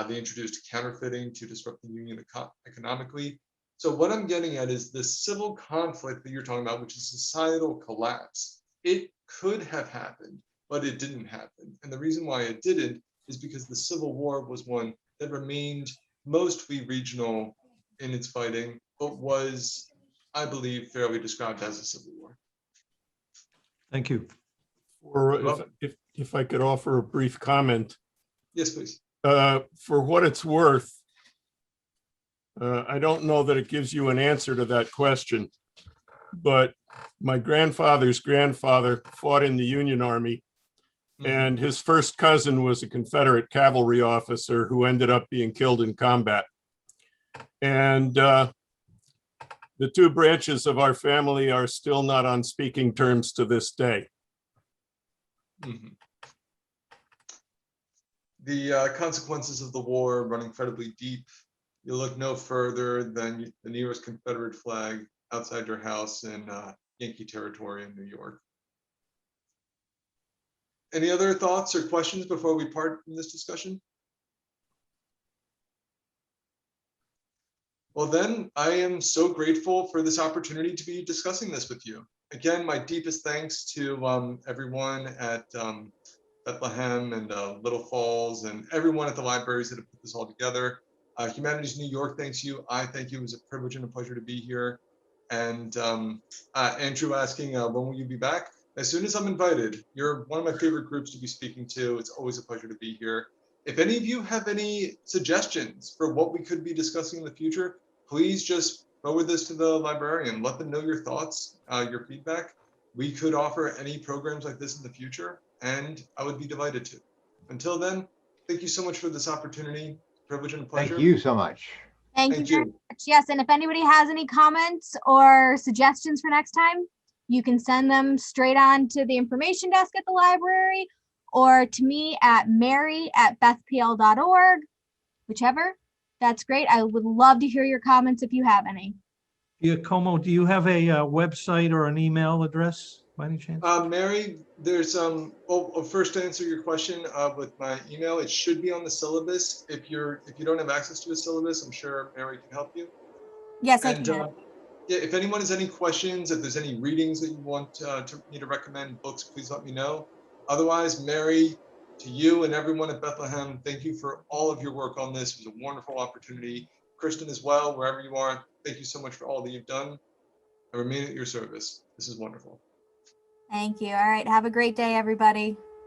They introduced counterfeiting to disrupt the Union economically. So what I'm getting at is the civil conflict that you're talking about, which is societal collapse. It could have happened, but it didn't happen. And the reason why it didn't is because the Civil War was one that remained mostly regional in its fighting, but was, I believe, fairly described as a civil war. Thank you. Or if I could offer a brief comment. Yes, please. For what it's worth, I don't know that it gives you an answer to that question, but my grandfather's grandfather fought in the Union Army, and his first cousin was a Confederate cavalry officer who ended up being killed in combat. And the two branches of our family are still not on speaking terms to this day. The consequences of the war run incredibly deep. You look no further than the nearest Confederate flag outside your house in Yankee territory in New York. Any other thoughts or questions before we part from this discussion? Well, then I am so grateful for this opportunity to be discussing this with you. Again, my deepest thanks to everyone at Bethlehem and Little Falls and everyone at the libraries that have put this all together. Humanities New York thanks you. I thank you. It was a privilege and a pleasure to be here. And Andrew asking, when will you be back? As soon as I'm invited. You're one of my favorite groups to be speaking to. It's always a pleasure to be here. If any of you have any suggestions for what we could be discussing in the future, please just forward this to the librarian. Let them know your thoughts, your feedback. We could offer any programs like this in the future, and I would be delighted to. Until then, thank you so much for this opportunity. Privilege and pleasure. Thank you so much. Thank you Thank very you. much. Yes, and if anybody has any comments or suggestions for next time, you can send them straight on to the information desk at the library or to me at mary@bethpl.org, whichever. That's great. I would love to hear your comments if you have any. Giacomo, do you have a website or an email address by any chance? Mary, there's first to answer your question with my email, it should be on the syllabus. If you don't have access to a syllabus, I'm sure Mary can help you. Yes, I And can. yeah, if anyone has any questions, if there's any readings that you want me to recommend, books, please let me know. Otherwise, Mary, to you and everyone at Bethlehem, thank you for all of your work on this. It was a wonderful opportunity. Kristen as well, wherever you are, thank you so much for all that you've done. I remain at your service. This is wonderful. Thank you. All right. Have a great day, everybody.